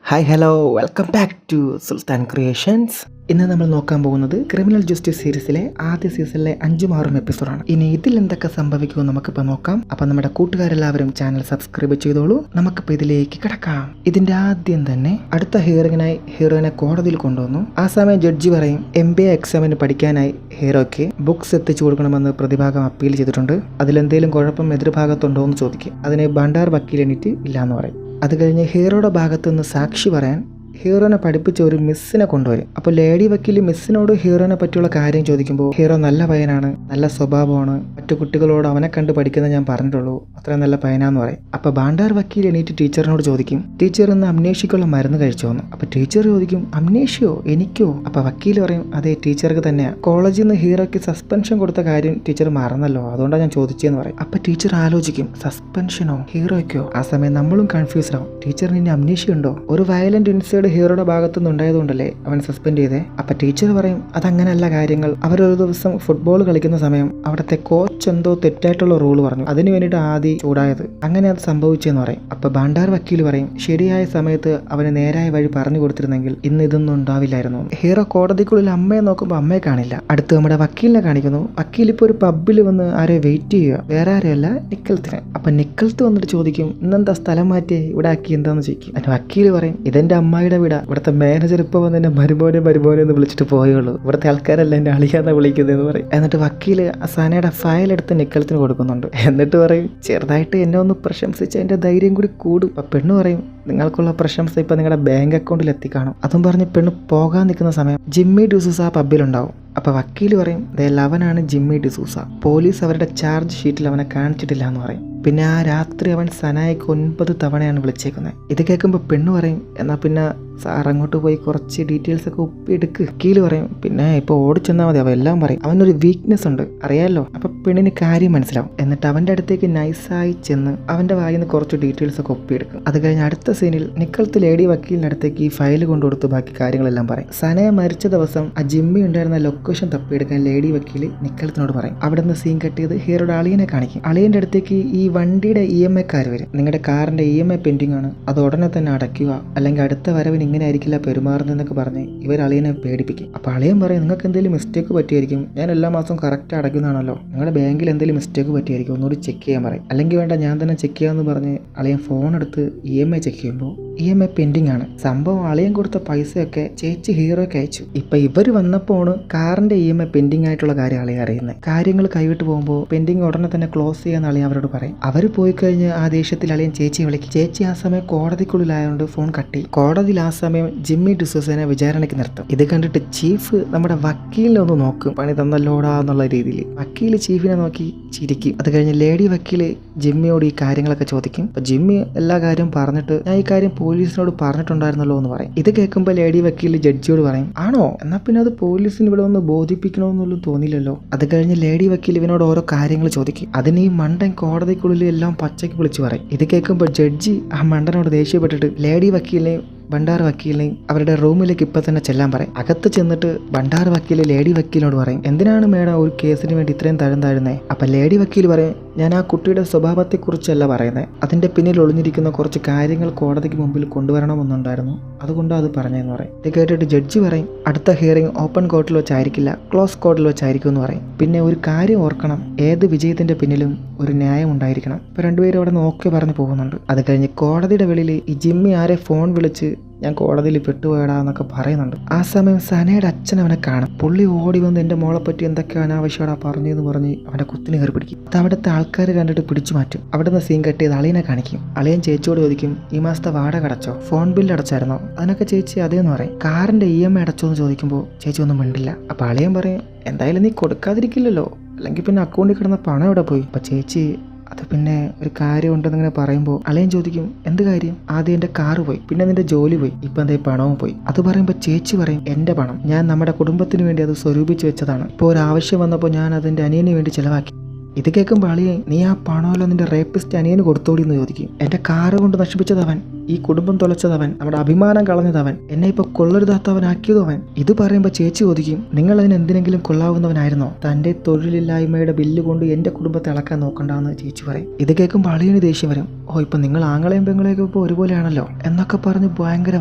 Hi hello welcome back to Sultan creations. ഇന്ന് നമ്മൾ നോക്കാൻ പോകുന്നത് ക്രിമിനൽ ജസ്റ്റിസ് സീരീസിലെ ആദ്യ സീസണിലെ 5-6 എപ്പിസോഡാണ്. ഇനി ഇതിൽ എന്തൊക്കെ സംഭവിക്കുമെന്ന് നമുക്കിപ്പോൾ നോക്കാം. അപ്പം നമ്മുടെ കൂട്ടുകാരെല്ലാവരും ചാനൽ സബ്സ്ക്രൈബ് ചെയ്തോളൂ. നമുക്കിപ്പോൾ ഇതിലേക്ക് കിടക്കാം. ഇതിന്റെ ആദ്യം തന്നെ അടുത്ത ഹിയറിങ്ങിനായി ഹീറോയിനെ കോടതിയിൽ കൊണ്ടുവന്നു. ആ സമയം ജഡ്ജി പറയും MBA എക്സാമിന് പഠിക്കാനായി ഹീറോയ്ക്ക് ബുക്സ് എത്തിച്ചു കൊടുക്കണമെന്ന് പ്രതിഭാഗം അപ്പീൽ ചെയ്തിട്ടുണ്ട്. അതിലെന്തെങ്കിലും കുഴപ്പം എതിർഭാഗത്തുണ്ടോ എന്ന് ചോദിക്കും. അതിന് ഭണ്ഡാർ വക്കീൽ എണീറ്റ് ഇല്ലാന്ന് പറയും. അത് കഴിഞ്ഞ് ഹീറോയുടെ ഭാഗത്തുനിന്ന് സാക്ഷി പറയാൻ ഹീറോനെ പഠിപ്പിച്ച ഒരു മിസ്സിനെ കൊണ്ടുവരും. അപ്പോൾ ലേഡി വക്കീൽ മിസ്സിനോട് ഹീറോനെ പറ്റിയുള്ള കാര്യം ചോദിക്കുമ്പോൾ ഹീറോ നല്ല പയ്യനാണ്, നല്ല സ്വഭാവമാണ്, മറ്റു കുട്ടികളോട് അവനെ കണ്ട് പഠിക്കുന്നത് ഞാൻ പറഞ്ഞിട്ടുള്ളൂ, അത്രയും നല്ല പയ്യനാന്ന് പറയും. അപ്പോൾ ഭണ്ഡാർ വക്കീൽ എണീറ്റ് ടീച്ചറിനോട് ചോദിക്കും, ടീച്ചർ ഇന്ന് അമ്നേഷ്യക്കുള്ള മരുന്ന് കഴിച്ചോന്ന്. അപ്പോൾ ടീച്ചർ ചോദിക്കും, അമ്നേഷ്യോ എനിക്കോ? അപ്പോൾ വക്കീൽ പറയും, അതെ ടീച്ചർക്ക് തന്നെയാണ്. കോളേജിൽ നിന്ന് ഹീറോയ്ക്ക് സസ്പെൻഷൻ കൊടുത്ത കാര്യം ടീച്ചർ മറന്നല്ലോ, അതുകൊണ്ടാണ് ഞാൻ ചോദിച്ചതെന്ന് പറയും. അപ്പോൾ ടീച്ചർ ആലോചിക്കും, സസ്പെൻഷനോ ഹീറോയ്ക്കോ? ആ സമയം നമ്മളും കൺഫ്യൂസ്ഡ് ആവും. ടീച്ചറിന് ഇനി അമ്നേഷ്യ ഉണ്ടോ? ഒരു വയലന്റ് ഇൻസൈഡ് ഹീറോയുടെ ഭാഗത്തുനിന്ന് ഉണ്ടായതുകൊണ്ടല്ലേ അവൻ സസ്പെൻഡ് ചെയ്തേ. അപ്പൊ ടീച്ചർ പറയും, അതങ്ങനല്ല കാര്യങ്ങൾ. അവരൊരു ദിവസം ഫുട്ബോൾ കളിക്കുന്ന സമയം അവിടുത്തെ കോച്ച് എന്തോ തെറ്റായിട്ടുള്ള റൂൾ പറഞ്ഞു, അതിന് വേണ്ടിയിട്ട് ആദ്യം ചൂടായത്, അങ്ങനെ അത് സംഭവിച്ചെന്ന് പറയും. അപ്പൊ ഭണ്ഡാർ വക്കീൽ പറയും, ശരിയായ സമയത്ത് അവന് നേരായ വഴി പറഞ്ഞു കൊടുത്തിരുന്നെങ്കിൽ ഇന്ന് ഇതൊന്നും ഉണ്ടാവില്ലായിരുന്നു. ഹീറോ കോടതിക്കുള്ളിൽ അമ്മയെ നോക്കുമ്പോൾ അമ്മയെ കാണില്ല. അടുത്ത് നമ്മുടെ വക്കീലിനെ കാണിക്കുന്നു. വക്കീൽ ഇപ്പോൾ ഒരു പബ്ബിൽ വന്ന് ആരെ വെയിറ്റ് ചെയ്യുക, വേറെ ആരെയല്ല നിക്കൽത്തിനെ. അപ്പൊ നിക്കൽത്ത് വന്നിട്ട് ചോദിക്കും, ഇന്നെന്താ സ്ഥലം മാറ്റി ഇവിടെ ആക്കി എന്താന്ന് ചോദിക്കും. അതിന് വക്കീൽ പറയും, ഇതെന്റെ അമ്മായിയുടെ വീടാ, ഇവിടുത്തെ മാനേജർ ഇപ്പോൾ വന്ന് എന്നെ മരുമോനെ എന്ന് വിളിച്ചിട്ട് പോയുള്ളൂ, ഇവിടുത്തെ ആൾക്കാരല്ല എന്നെ അളിയാന്നാ വിളിക്കുന്നതെന്ന് പറയും. എന്നിട്ട് വക്കീല് സനയുടെ ഫയൽ എടുത്ത് നിക്കലത്തിന് കൊടുക്കുന്നുണ്ട്. എന്നിട്ട് പറയും, ചെറുതായിട്ട് എന്നെ ഒന്ന് പ്രശംസിച്ച് എൻ്റെ ധൈര്യം കൂടി കൂടും. അപ്പം പെണ്ണ് പറയും, നിങ്ങൾക്കുള്ള പ്രശംസ ഇപ്പം നിങ്ങളുടെ ബാങ്ക് അക്കൗണ്ടിൽ എത്തിക്കാണും. അതും പറഞ്ഞ് പെണ്ണ് പോകാൻ നിൽക്കുന്ന സമയം ജിമ്മി ഡിസൂസ ആ പബ്ബിലുണ്ടാവും. അപ്പോൾ വക്കീൽ പറയും, അവനാണ് ജിമ്മി ഡിസൂസ. പോലീസ് അവരുടെ ചാർജ് ഷീറ്റിൽ അവനെ കാണിച്ചിട്ടില്ല എന്ന് പറയും. പിന്നെ ആ രാത്രി അവൻ സനായക്ക് 9 തവണയാണ് വിളിച്ചേക്കുന്നത്. ഇത് കേൾക്കുമ്പോൾ പെണ്ണ് പറയും, എന്നാൽ പിന്നെ സാർ അങ്ങോട്ട് പോയി കുറച്ച് ഡീറ്റെയിൽസ് ഒക്കെ ഒപ്പിയെടുക്ക്. വക്കീൽ പറയും, പിന്നെ ഇപ്പോൾ ഓടിച്ചെന്നാൽ മതി, അവ എല്ലാം പറയും. അവനൊരു വീക്ക്നെസ് ഉണ്ട് അറിയാമല്ലോ. അപ്പം പെണ്ണിന് കാര്യം മനസ്സിലാവും. എന്നിട്ട് അവൻ്റെ അടുത്തേക്ക് നൈസായി ചെന്ന് അവൻ്റെ വായിൽ നിന്ന് കുറച്ച് ഡീറ്റെയിൽസ് ഒക്കെ ഒപ്പിയെടുക്കും. അത് കഴിഞ്ഞ് അടുത്ത സീനിൽ നിക്കലത്ത് ലേഡി വക്കീലിൻ്റെ അടുത്തേക്ക് ഈ ഫയൽ കൊണ്ടുകൊടുത്ത് ബാക്കി കാര്യങ്ങളെല്ലാം പറയും. സനയ മരിച്ച ദിവസം ആ ജിമ്മി ഉണ്ടായിരുന്ന ലൊക്കേഷൻ തപ്പിയെടുക്കാൻ ലേഡി വക്കീൽ നിക്കലത്തിനോട് പറയും. അവിടെ നിന്ന് സീൻ കട്ട് ചെയ്ത് ഹീറോയുടെ അളിയനെ കാണിക്കും. അളിയൻ്റെ അടുത്തേക്ക് ഈ വണ്ടിയുടെ EMI കാർ വരും. നിങ്ങളുടെ കാറിൻ്റെ EMI പെൻഡിങ് ആണ്, അത് ഉടനെ തന്നെ അടയ്ക്കുക, അല്ലെങ്കിൽ അടുത്ത വരവിന് ഇങ്ങനെ ആയിരിക്കില്ല പെരുമാറുന്നതെന്നൊക്കെ പറഞ്ഞ് ഇവർ അളിയനെ പേടിപ്പിക്കും. അപ്പോൾ അളിയൻ പറയും, നിങ്ങൾക്ക് എന്തെങ്കിലും മിസ്റ്റേക്ക് പറ്റിയായിരിക്കും, ഞാൻ എല്ലാ മാസവും കറക്റ്റ് അടയ്ക്കുന്നതാണല്ലോ, നിങ്ങളുടെ ബാങ്കിൽ എന്തെങ്കിലും മിസ്റ്റേക്ക് പറ്റിയായിരിക്കും, ഒന്നുകൂടി ചെക്ക് ചെയ്യാൻ പറയും. അല്ലെങ്കിൽ വേണ്ട ഞാൻ തന്നെ ചെക്ക് ചെയ്യാമെന്ന് പറഞ്ഞ് അളിയൻ ഫോൺ എടുത്ത് EMI ചെക്ക് ചെയ്യുമ്പോൾ EMI പെൻഡിങ് ആണ്. സംഭവം അളിയൻ കൊടുത്ത പൈസയൊക്കെ ചേച്ചി ഹീറോയ്ക്ക് അയച്ചു. ഇപ്പം ഇവർ വന്നപ്പോൾ കാറിൻ്റെ EMI പെൻഡിങ് ആയിട്ടുള്ള കാര്യം അളിയൻ അറിയുന്നത്. കാര്യങ്ങൾ കൈവിട്ട് പോകുമ്പോൾ പെൻഡിങ് ഉടനെ തന്നെ ക്ലോസ് ചെയ്യാൻ അളിയൻ അവരോട് പറയും. അവർ പോയി കഴിഞ്ഞ് ആ ദേഷ്യത്തിൽ അളിയൻ ചേച്ചിയെ വിളിക്കും. ചേച്ചി ആ സമയം കോടതിക്കുള്ളിലായതുകൊണ്ട് ഫോൺ കട്ടി. കോടതിയിൽ ആ സമയം ജിമ്മി ഡിസൂസനെ വിചാരണയ്ക്ക് നിർത്തും. ഇത് കണ്ടിട്ട് ചീഫ് നമ്മുടെ വക്കീലിനെ ഒന്ന് നോക്കും, പണി തന്നല്ലോടാ എന്നുള്ള രീതിയിൽ. വക്കീൽ ചീഫിനെ നോക്കി ചിരിക്കും. അത് കഴിഞ്ഞ് ലേഡി വക്കീല് ജിമ്മിയോട് ഈ കാര്യങ്ങളൊക്കെ ചോദിക്കും. അപ്പൊ ജിമ്മി എല്ലാ കാര്യവും പറഞ്ഞിട്ട്, ഞാൻ ഈ കാര്യം പോലീസിനോട് പറഞ്ഞിട്ടുണ്ടായിരുന്നല്ലോ എന്ന് പറയും. ഇത് കേൾക്കുമ്പോൾ ലേഡി വക്കീൽ ജഡ്ജിയോട് പറയും, ആണോ, എന്നാൽ പിന്നെ അത് പോലീസിന് ഇവിടെ ഒന്ന് ബോധിപ്പിക്കണമെന്നൊന്നും തോന്നിയില്ലല്ലോ. അത് കഴിഞ്ഞ് ലേഡി വക്കീൽ ഇവനോട് ഓരോ കാര്യങ്ങൾ ചോദിക്കും. അതിന് ഈ മണ്ടൻ കോടതിക്കുള്ളിൽ എല്ലാം പച്ചയ്ക്ക് വിളിച്ചു പറയും. ഇത് കേൾക്കുമ്പോൾ ജഡ്ജി ആ മണ്ടനോട് ദേഷ്യപ്പെട്ടിട്ട് ലേഡി വക്കീലിനെയും ഭണ്ഡാർ വക്കീലിനെയും അവരുടെ റൂമിലേക്ക് ഇപ്പം തന്നെ ചെല്ലാൻ പറയും. അകത്ത് ചെന്നിട്ട് ഭണ്ഡാർ വക്കീൽ ലേഡി വക്കീലിനോട് പറയും, എന്തിനാണ് മേഡം ഒരു കേസിന് വേണ്ടി ഇത്രയും താഴുന്നേ? അപ്പം ലേഡി വക്കീൽ പറയും, ഞാൻ ആ കുട്ടിയുടെ സ്വഭാവത്തെക്കുറിച്ചല്ല പറയുന്നത്, അതിൻ്റെ പിന്നിൽ ഒളിഞ്ഞിരിക്കുന്ന കുറച്ച് കാര്യങ്ങൾ കോടതിക്ക് മുമ്പിൽ കൊണ്ടുവരണമെന്നുണ്ടായിരുന്നു, അതുകൊണ്ടാണ് അത് പറഞ്ഞതെന്ന് പറയും. ഇത് കേട്ടിട്ട് ജഡ്ജി പറയും, അടുത്ത ഹിയറിംഗ് ഓപ്പൺ കോർട്ടിൽ വെച്ചായിരിക്കില്ല, ക്ലോസ് കോർട്ടിൽ വെച്ചായിരിക്കും എന്ന് പറയും. പിന്നെ ഒരു കാര്യം ഓർക്കണം, ഏത് വിജയത്തിൻ്റെ പിന്നിലും ഒരു ന്യായം ഉണ്ടായിരിക്കണം. ഇപ്പം രണ്ടുപേരും അവിടെ നിന്ന് ഓക്കെ പറഞ്ഞ് പോകുന്നുണ്ട്. അത് കഴിഞ്ഞ് കോടതിയുടെ വെളിയിൽ ഈ ജിമ്മി ആരെ ഫോൺ വിളിച്ച് ഞാൻ കോടതിയിൽ പെട്ടുപോയടാ എന്നൊക്കെ പറയുന്നുണ്ട്. ആ സമയം സനയുടെ അച്ഛൻ അവനെ കാണും. പുള്ളി ഓടി വന്ന് എൻ്റെ മോളെ പറ്റി എന്തൊക്കെ അനാവശ്യമാടാ പറഞ്ഞെന്ന് പറഞ്ഞ് അവൻ്റെ കുത്തിന് കയറി പിടിക്കും. അത് അവിടുത്തെ ആൾക്കാർ കണ്ടിട്ട് പിടിച്ചു മാറ്റും. അവിടെ നിന്ന് സീൻ കട്ട് ചെയ്ത് അളിയനെ കാണിക്കും. അളിയൻ ചേച്ചിയോട് ചോദിക്കും, ഈ മാസത്തെ വാടക അടച്ചോ, ഫോൺ ബില്ല് അടച്ചായിരുന്നോ? അതിനൊക്കെ ചേച്ചി അതേന്ന് പറയും. കാറിൻ്റെ EMI അടച്ചോ എന്ന് ചോദിക്കുമ്പോൾ ചേച്ചി ഒന്നും മിണ്ടില്ല. അപ്പം അളിയൻ പറയും, എന്തായാലും നീ കൊടുക്കാതിരിക്കില്ലല്ലോ, അല്ലെങ്കിൽ പിന്നെ അക്കൗണ്ടിൽ കിടന്ന പണം എവിടെ പോയി? അപ്പം ചേച്ചി അത് പിന്നെ ഒരു കാര്യം ഉണ്ടെന്നിങ്ങനെ പറയുമ്പോൾ അളിയൻ ചോദിക്കും, എന്ത് കാര്യം? ആദ്യം എൻ്റെ കാറ് പോയി, പിന്നെ നിന്റെ ജോലി പോയി, ഇപ്പം എന്തേ പണവും പോയി. അത് പറയുമ്പോൾ ചേച്ചി പറയും, എൻ്റെ പണം ഞാൻ നമ്മുടെ കുടുംബത്തിന് വേണ്ടി അത് സ്വരൂപിച്ച് വെച്ചതാണ്, ഇപ്പോൾ ഒരു ആവശ്യം വന്നപ്പോൾ ഞാൻ അതിൻ്റെ അനിയന് വേണ്ടി ചിലവാക്കി. ഇത് കേൾക്കുമ്പോൾ അളിയെ നീ ആ പണമല്ലോ നിന്റെ റേപ്പിസ്റ്റ് അനിയന് കൊടുത്തോടി എന്ന് ചോദിക്കും. എന്റെ കാറ് കൊണ്ട് നശിപ്പിച്ചതവൻ, ഈ കുടുംബം തുലച്ചതവൻ, നമ്മുടെ അഭിമാനം കളഞ്ഞതവൻ, എന്നെ ഇപ്പൊ കൊള്ളരുതാത്തവനാക്കിയതവൻ. ഇത് പറയുമ്പോൾ ചേച്ചി ചോദിക്കും, നിങ്ങൾ അതിന് എന്തിനെങ്കിലും കൊള്ളാവുന്നവനായിരുന്നോ? തന്റെ തൊഴിലില്ലായ്മയുടെ ബില്ല് കൊണ്ട് എന്റെ കുടുംബത്തെ ഇളക്കാൻ നോക്കണ്ടെന്ന് ചേച്ചി പറയും. ഇത് കേൾക്കുമ്പോൾ അളിയന് ദേഷ്യം വരും. ഓ ഇപ്പൊ നിങ്ങൾ ആങ്ങളെയും പെങ്ങളെയൊക്കെ ഇപ്പോൾ ഒരുപോലെയാണല്ലോ എന്നൊക്കെ പറഞ്ഞ് ഭയങ്കര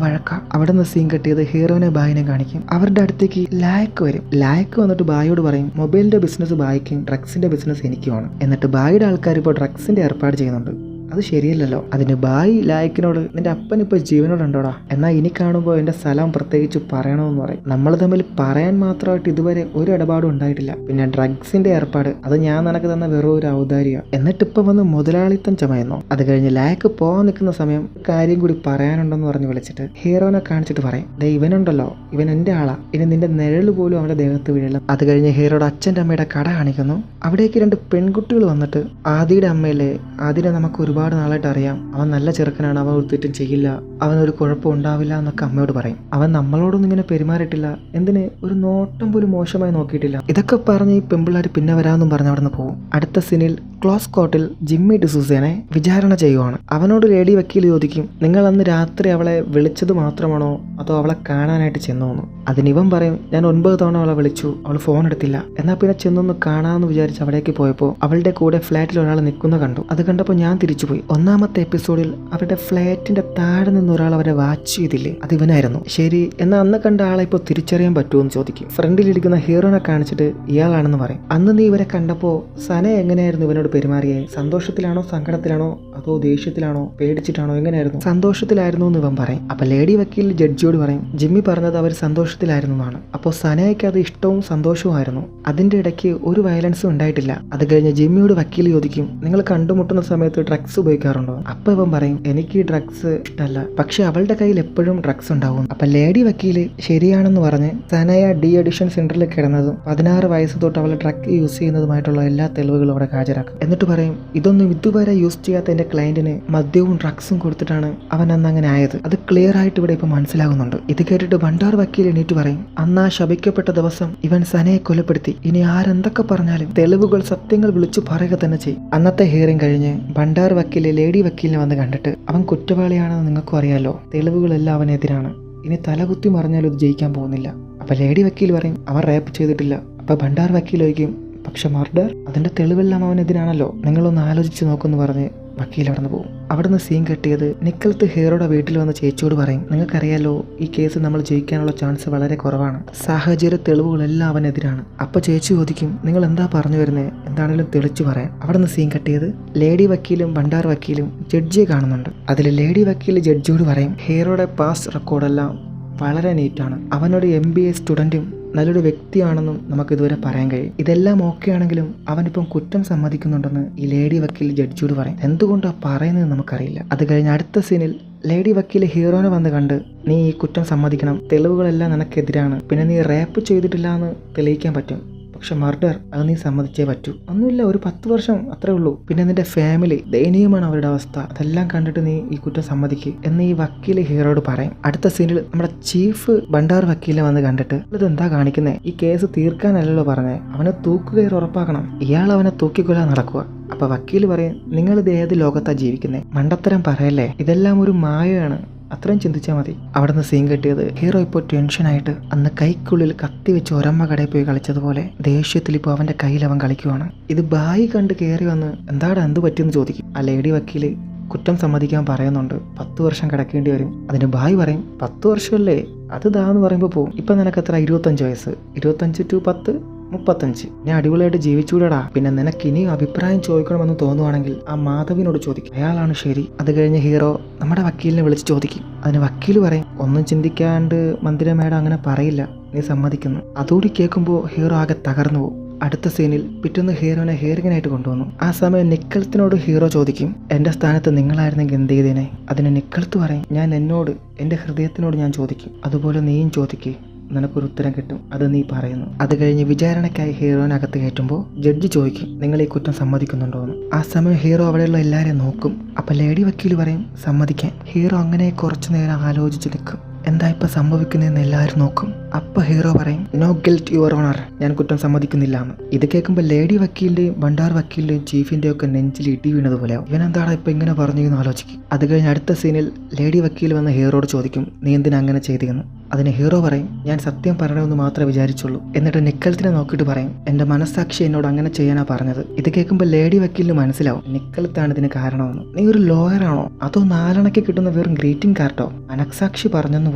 വഴക്ക. അവിടെ നിന്ന് സീൻ കെട്ടിയത് ഹീറോനെ ബായിനെ കാണിക്കും. അവരുടെ അടുത്തേക്ക് ലായക്ക് വരും. ലായക്ക് വന്നിട്ട് ബായിയോട് പറയും, മൊബൈലിന്റെ ബിസിനസ് ബായിക്കും ഡ്രഗ്സിന്റെ ബിസിനസ് എനിക്കുമാണ്. എന്നിട്ട് ബായിയുടെ ആൾക്കാർ ഇപ്പോൾ ഡ്രഗ്സിന്റെ ഏർപ്പാട് ചെയ്യുന്നുണ്ട്. അത് ശരിയല്ലല്ലോ. അതിന് ബായി ലായക്കിനോട്, നിന്റെ അപ്പൻ ഇപ്പൊ ജീവനോടുണ്ടോടാ, എന്നാൽ ഇനി കാണുമ്പോൾ എന്റെ സ്ഥലം പ്രത്യേകിച്ച് പറയണമെന്ന് പറയും. നമ്മൾ തമ്മിൽ പറയാൻ മാത്രമായിട്ട് ഇതുവരെ ഒരു ഇടപാടും ഉണ്ടായിട്ടില്ല. പിന്നെ ഡ്രഗ്സിന്റെ ഏർപ്പാട് അത് ഞാൻ നിനക്ക് തന്ന വെറും ഒരു ഔദാര്യ. എന്നിട്ട് ഇപ്പൊ വന്ന് മുതലാളിത്തം ചമയുന്നോ? അത് കഴിഞ്ഞ് ലായക്ക് പോകാൻ നിൽക്കുന്ന സമയം കാര്യം കൂടി പറയാനുണ്ടെന്ന് പറഞ്ഞ് വിളിച്ചിട്ട് ഹീറോനെ കാണിച്ചിട്ട് പറയും, ദേ ഇവനുണ്ടല്ലോ, ഇവൻ എന്റെ ആളാ, ഇനി നിന്റെ നിഴല് പോലും അവന്റെ ദേഹത്ത് വീഴില്ല. അത് കഴിഞ്ഞ് ഹീറോയുടെ അച്ഛൻ്റെ അമ്മയുടെ കട കാണിക്കുന്നു. അവിടേക്ക് 2 പെൺകുട്ടികൾ വന്നിട്ട്, ആദിയുടെ അമ്മയിലെ, ആദിനെ നമുക്ക് ഒരുപാട് നാളായിട്ട് അറിയാം, അവൻ നല്ല ചെറുക്കനാണ്, അവൻ ഒരു തെറ്റും ചെയ്യില്ല, അവനൊരു കുഴപ്പം ഉണ്ടാവില്ല എന്നൊക്കെ അമ്മയോട് പറയും. അവൻ നമ്മളോടൊന്നും ഇങ്ങനെ പെരുമാറിയിട്ടില്ല, എന്തിന് ഒരു നോട്ടം പോലും മോശമായി നോക്കിയിട്ടില്ല. ഇതൊക്കെ പറഞ്ഞ് ഈ പെമ്പിള്ളാർ പിന്നെ വരാമെന്നും പറഞ്ഞ് അവിടെ നിന്ന് പോകും. അടുത്ത സീനിൽ ക്ലോസ് കോർട്ടിൽ ജിമ്മി ഡിസൂസനെ വിചാരണ ചെയ്യുവാണ്. അവനോട് ലേഡി വക്കീൽ ചോദിക്കും, നിങ്ങൾ അന്ന് രാത്രി അവളെ വിളിച്ചത് മാത്രമാണോ അതോ അവളെ കാണാനായിട്ട് ചെന്നോന്ന്? അതിനിവൻ പറയും, ഞാൻ 9 തവണ അവളെ വിളിച്ചു, അവൾ ഫോൺ എടുത്തില്ല. എന്നാൽ പിന്നെ ചെന്നൊന്ന് കാണാമെന്ന് വിചാരിച്ച് അവിടേക്ക് പോയപ്പോൾ അവളുടെ കൂടെ ഫ്ലാറ്റിൽ ഒരാൾ നിൽക്കുന്ന കണ്ടു. അത് കണ്ടപ്പോൾ ഞാൻ തിരിച്ചുപോയി. 1ാമത്തെ എപ്പിസോഡിൽ അവരുടെ ഫ്ലാറ്റിന്റെ താഴെ നിന്ന് ഒരാൾ അവരെ വാച്ച് ചെയ്തില്ലേ, അത് ഇവനായിരുന്നു. ശരി, എന്നാൽ അന്ന് കണ്ട ആളെ ഇപ്പോൾ തിരിച്ചറിയാൻ പറ്റുമോ എന്ന് ചോദിക്കും. ഫ്രണ്ടിലിരിക്കുന്ന ഹീറോനെ കാണിച്ചിട്ട് ഇയാളാണെന്ന് പറയും. അന്ന് നീ ഇവരെ കണ്ടപ്പോൾ സന എങ്ങനെയായിരുന്നു ഇവനോട് പെരുമാറിയേ? സന്തോഷത്തിലാണോ സങ്കടത്തിലാണോ അതോ ദേഷ്യത്തിലാണോ പേടിച്ചിട്ടാണോ എങ്ങനെയായിരുന്നു? സന്തോഷത്തിലായിരുന്നു എന്ന് ഇവൻ പറയും. അപ്പൊ ലേഡി വക്കീൽ ജഡ്ജിയോട് പറയും, ജിമ്മി പറഞ്ഞത് അവർ സന്തോഷത്തിലായിരുന്നു എന്നാണ്. അപ്പോൾ സനയ്ക്ക് അത് ഇഷ്ടവും സന്തോഷവുമായിരുന്നു. അതിന്റെ ഇടയ്ക്ക് ഒരു വയലൻസും ഉണ്ടായിട്ടില്ല. അത് കഴിഞ്ഞ് ജിമ്മിയോട് വക്കീൽ ചോദിക്കും, നിങ്ങൾ കണ്ടുമുട്ടുന്ന സമയത്ത് ഡ്രഗ്സ് ഉപയോഗിക്കാറുണ്ടോ? അപ്പൊ ഇവൻ പറയും, എനിക്ക് ഡ്രഗ്സ് ഇഷ്ടമല്ല, പക്ഷെ അവളുടെ കയ്യിൽ എപ്പോഴും ഡ്രഗ്സ് ഉണ്ടാവും. അപ്പൊ ലേഡി വക്കീല് ശരിയാണെന്ന് പറഞ്ഞ് സനയ ഡി അഡിഷൻ സെന്ററിൽ കിടന്നതും 16 വയസ്സ് തൊട്ട് അവൾ ഡ്രഗ് യൂസ് ചെയ്യുന്നതുമായിട്ടുള്ള എല്ലാ തെളിവുകളും അവിടെ ഹാജരാക്കും. എന്നിട്ട് പറയും, ഇതൊന്നും ഇതുവരെ യൂസ് ചെയ്യാത്ത എന്റെ ക്ലയന്റിന് മദ്യവും ഡ്രഗ്സും കൊടുത്തിട്ടാണ് അവൻ അന്ന് അങ്ങനെ ആയത്. അത് ക്ലിയർ ആയിട്ട് ഇവിടെ ഇപ്പൊ മനസ്സിലാകുന്നുണ്ട്. ഇത് കേട്ടിട്ട് ഭണ്ഡാർ വക്കീൽ എണീറ്റ് പറയും, അന്ന് ആ ശപിക്കപ്പെട്ട ദിവസം ഇവൻ സനയെ കൊലപ്പെടുത്തി. ഇനി ആരെന്തൊക്കെ പറഞ്ഞാലും തെളിവുകൾ സത്യങ്ങൾ വിളിച്ചു പറയുക തന്നെ ചെയ്യും. അന്നത്തെ ഹിയറിംഗ് കഴിഞ്ഞ് ഭണ്ഡാർ വക്കീല് ലേഡി വക്കീലിനെ വന്ന് കണ്ടിട്ട്, അവൻ കുറ്റവാളിയാണെന്ന് നിങ്ങൾക്കും അറിയാലോ, തെളിവുകളെല്ലാം അവനെതിരാണ്, ഇനി തലകുത്തി മറിഞ്ഞാലും ഇത് ജയിക്കാൻ പോകുന്നില്ല. അപ്പൊ ലേഡി വക്കീൽ പറയും, അവൻ റേപ്പ് ചെയ്തിട്ടില്ല. അപ്പൊ ഭണ്ഡാർ വക്കീൽ ചോദിക്കും, പക്ഷെ മർഡർ, അതിന്റെ തെളിവെല്ലാം അവനെതിരാണല്ലോ, നിങ്ങളൊന്ന് ആലോചിച്ച് നോക്കുമെന്ന് പറഞ്ഞ് വക്കീൽ അവിടെ നിന്ന് പോകും. അവിടെ നിന്ന് സീൻ കെട്ടിയത് നിക്കലത്ത് ഹീറോയുടെ വീട്ടിൽ വന്ന് ചേച്ചിയോട് പറയും, നിങ്ങൾക്കറിയാലോ ഈ കേസ് നമ്മൾ ജയിക്കാനുള്ള ചാൻസ് വളരെ കുറവാണ്, സാഹചര്യ തെളിവുകളെല്ലാം അവനെതിരാണ്. അപ്പൊ ചേച്ചി ചോദിക്കും, നിങ്ങൾ എന്താ പറഞ്ഞു വരുന്നത്, എന്താണെങ്കിലും തെളിച്ചു പറയാൻ. അവിടെ നിന്ന് സീൻ കെട്ടിയത് ലേഡി വക്കീലും ഭണ്ഡാർ വക്കീലും ജഡ്ജിയെ കാണുന്നുണ്ട്. അതിൽ ലേഡി വക്കീൽ ജഡ്ജിയോട് പറയും, ഹീറോയുടെ പാസ്റ്റ് റെക്കോർഡെല്ലാം വളരെ നീറ്റാണ്, അവനൊരു MBA സ്റ്റുഡൻറ്റും നല്ലൊരു വ്യക്തിയാണെന്നും നമുക്കിതുവരെ പറയാൻ കഴിയും. ഇതെല്ലാം ഓക്കെ ആണെങ്കിലും അവനിപ്പം കുറ്റം സമ്മതിക്കുന്നുണ്ടെന്ന് ഈ ലേഡി വക്കീൽ ജഡ്ജിയോട് പറയും. എന്തുകൊണ്ടാണ് പറയുന്നത് നമുക്കറിയില്ല. അത് കഴിഞ്ഞ് അടുത്ത സീനിൽ ലേഡി വക്കീൽ ഹീറോനെ വന്ന് കണ്ട്, നീ ഈ കുറ്റം സമ്മതിക്കണം, തെളിവുകളെല്ലാം നിനക്കെതിരാണ്, പിന്നെ നീ റേപ്പ് ചെയ്തിട്ടില്ല എന്ന് തെളിയിക്കാൻ പറ്റും, പക്ഷെ മർഡർ അത് നീ സമ്മതിച്ചേ പറ്റൂ. ഒന്നുമില്ല, ഒരു 10 വർഷം അത്രേ ഉള്ളൂ, പിന്നെ നിന്റെ ഫാമിലി ദയനീയമാണ് അവരുടെ അവസ്ഥ, അതെല്ലാം കണ്ടിട്ട് നീ ഈ കുറ്റം സമ്മതിക്ക് എന്ന് ഈ വക്കീൽ ഹീറോയോട് പറയും. അടുത്ത സീനിൽ നമ്മുടെ ചീഫ് ഭണ്ഡാർ വക്കീലിനെ വന്ന് കണ്ടിട്ട്, ഇതെന്താ കാണിക്കുന്നേ, ഈ കേസ് തീർക്കാനല്ലല്ലോ പറഞ്ഞേ, അവനെ തൂക്കുകയർ ഉറപ്പാക്കണം, ഇയാൾ അവനെ തൂക്കിക്കൊല്ലാൻ നടക്കുക. അപ്പൊ വക്കീൽ പറയും, നിങ്ങളിത് ഏത് ലോകത്താ ജീവിക്കുന്നേ, മണ്ടത്തരം പറയല്ലേ, ഇതെല്ലാം ഒരു മായയാണ്, അത്രയും ചിന്തിച്ചാൽ മതി. അവിടെ നിന്ന് സീൻ കെട്ടിയത് ഹീറോ ഇപ്പോൾ ടെൻഷനായിട്ട് അന്ന് കൈക്കുള്ളിൽ കത്തി വെച്ച് ഒരമ്മ കടയിൽ പോയി കളിച്ചതുപോലെ ദേഷ്യത്തിൽ ഇപ്പോൾ അവന്റെ കയ്യിൽ അവൻ കളിക്കുവാണ്. ഇത് ബായി കണ്ട് കയറി വന്ന് എന്താടാ എന്ത് പറ്റിയെന്ന് ചോദിക്കും. ആ ലേഡി വക്കീല് കുറ്റം സമ്മതിക്കാൻ പറയുന്നുണ്ട്, 10 വർഷം കിടക്കേണ്ടി വരും. അതിന് ബായി പറയും, 10 വർഷമല്ലേ, അത് ദാന്ന് പറയുമ്പോൾ പോവും, ഇപ്പം നിനക്കത്ര 25 വയസ്സ്, 25 to 10 35, ഞാൻ അടിപൊളിയായിട്ട് ജീവിച്ചൂടാ. പിന്നെ നിനക്ക് ഇനിയും അഭിപ്രായം ചോദിക്കണമെന്ന് തോന്നുവാണെങ്കിൽ ആ മാധവിനോട് ചോദിക്കും, അയാളാണ് ശരി. അത് കഴിഞ്ഞ് ഹീറോ നമ്മുടെ വക്കീലിനെ വിളിച്ച് ചോദിക്കും. അതിന് വക്കീൽ പറയും, ഒന്നും ചിന്തിക്കാണ്ട് മന്ദിര മേഡം അങ്ങനെ പറയില്ല, നീ സമ്മതിക്കുന്നു. അതുകൂടി കേൾക്കുമ്പോൾ ഹീറോ ആകെ തകർന്നു പോകും. അടുത്ത സീനിൽ പിറ്റേന്ന് ഹീറോനെ ഹിയറിംഗിനായിട്ട് കൊണ്ടുവന്നു. ആ സമയം നിക്കലത്തിനോട് ഹീറോ ചോദിക്കും, എൻ്റെ സ്ഥാനത്ത് നിങ്ങളായിരുന്നെങ്കിൽ എന്ത് ചെയ്തേനെ? അതിന് നിക്കലത്ത് പറയും, ഞാൻ എന്നോട്, എൻ്റെ ഹൃദയത്തിനോട് ഞാൻ ചോദിക്കും, അതുപോലെ നീയും ചോദിക്കേ, നിനക്കൊരു ഉത്തരം കിട്ടും, അത് നീ പറയുന്നു. അത് കഴിഞ്ഞ് വിചാരണയ്ക്കായി ഹീറോനകത്ത് കയറ്റുമ്പോൾ ജഡ്ജി ചോദിക്കും, നിങ്ങൾ ഈ കുറ്റം സമ്മതിക്കുന്നുണ്ടോ എന്ന്. ആ സമയം ഹീറോ അവിടെയുള്ള എല്ലാവരെയും നോക്കും. അപ്പം ലേഡി വക്കീൽ പറയും സമ്മതിക്കാൻ. ഹീറോ അങ്ങനെ കുറച്ചു നേരം ആലോചിച്ച് നിൽക്കും. എന്താ ഇപ്പം സംഭവിക്കുന്നതെന്ന് എല്ലാവരും നോക്കും. അപ്പൊ ഹീറോ പറയും നോ ഗിൽറ്റ് യുവർ ഓണർ, ഞാൻ കുറ്റം സമ്മതിക്കുന്നില്ല എന്ന്. ഇത് കേൾക്കുമ്പോൾ ലേഡി വക്കീലിന്റെയും ബണ്ടാർ വക്കീലിന്റെയും ചീഫിന്റെയും ഒക്കെ നെഞ്ചിൽ ഇടി വീണതുപോലെയാവും. ഇവനെന്താടാ ഇപ്പൊ ഇങ്ങനെ പറഞ്ഞു എന്ന് ആലോചിക്കും. അത് കഴിഞ്ഞ് അടുത്ത സീനിൽ ലേഡി വക്കീൽ വന്ന് ഹീറോയോട് ചോദിക്കും നീ എന്തിനാ അങ്ങനെ ചെയ്തെന്ന്. അതിന് ഹീറോ പറയും ഞാൻ സത്യം പറയണമെന്ന് മാത്രമേ വിചാരിച്ചുള്ളൂ. എന്നിട്ട് നിക്കൽത്തിനെ നോക്കിയിട്ട് പറയും എന്റെ മനസ്സാക്ഷി എന്നോട് അങ്ങനെ ചെയ്യാനാ പറഞ്ഞത്. ഇത് കേൾക്കുമ്പോൾ ലേഡി വക്കീലിന് മനസ്സിലാവും നിക്കൽത്താണ് ഇതിന് കാരണമെന്ന്. നീ ഒരു ലോയറാണോ അതോ നാലണയ്ക്ക് കിട്ടുന്ന വെറും ഗ്രീറ്റിംഗ് കാർഡോ, മനസ്സാക്ഷി പറഞ്ഞെന്ന്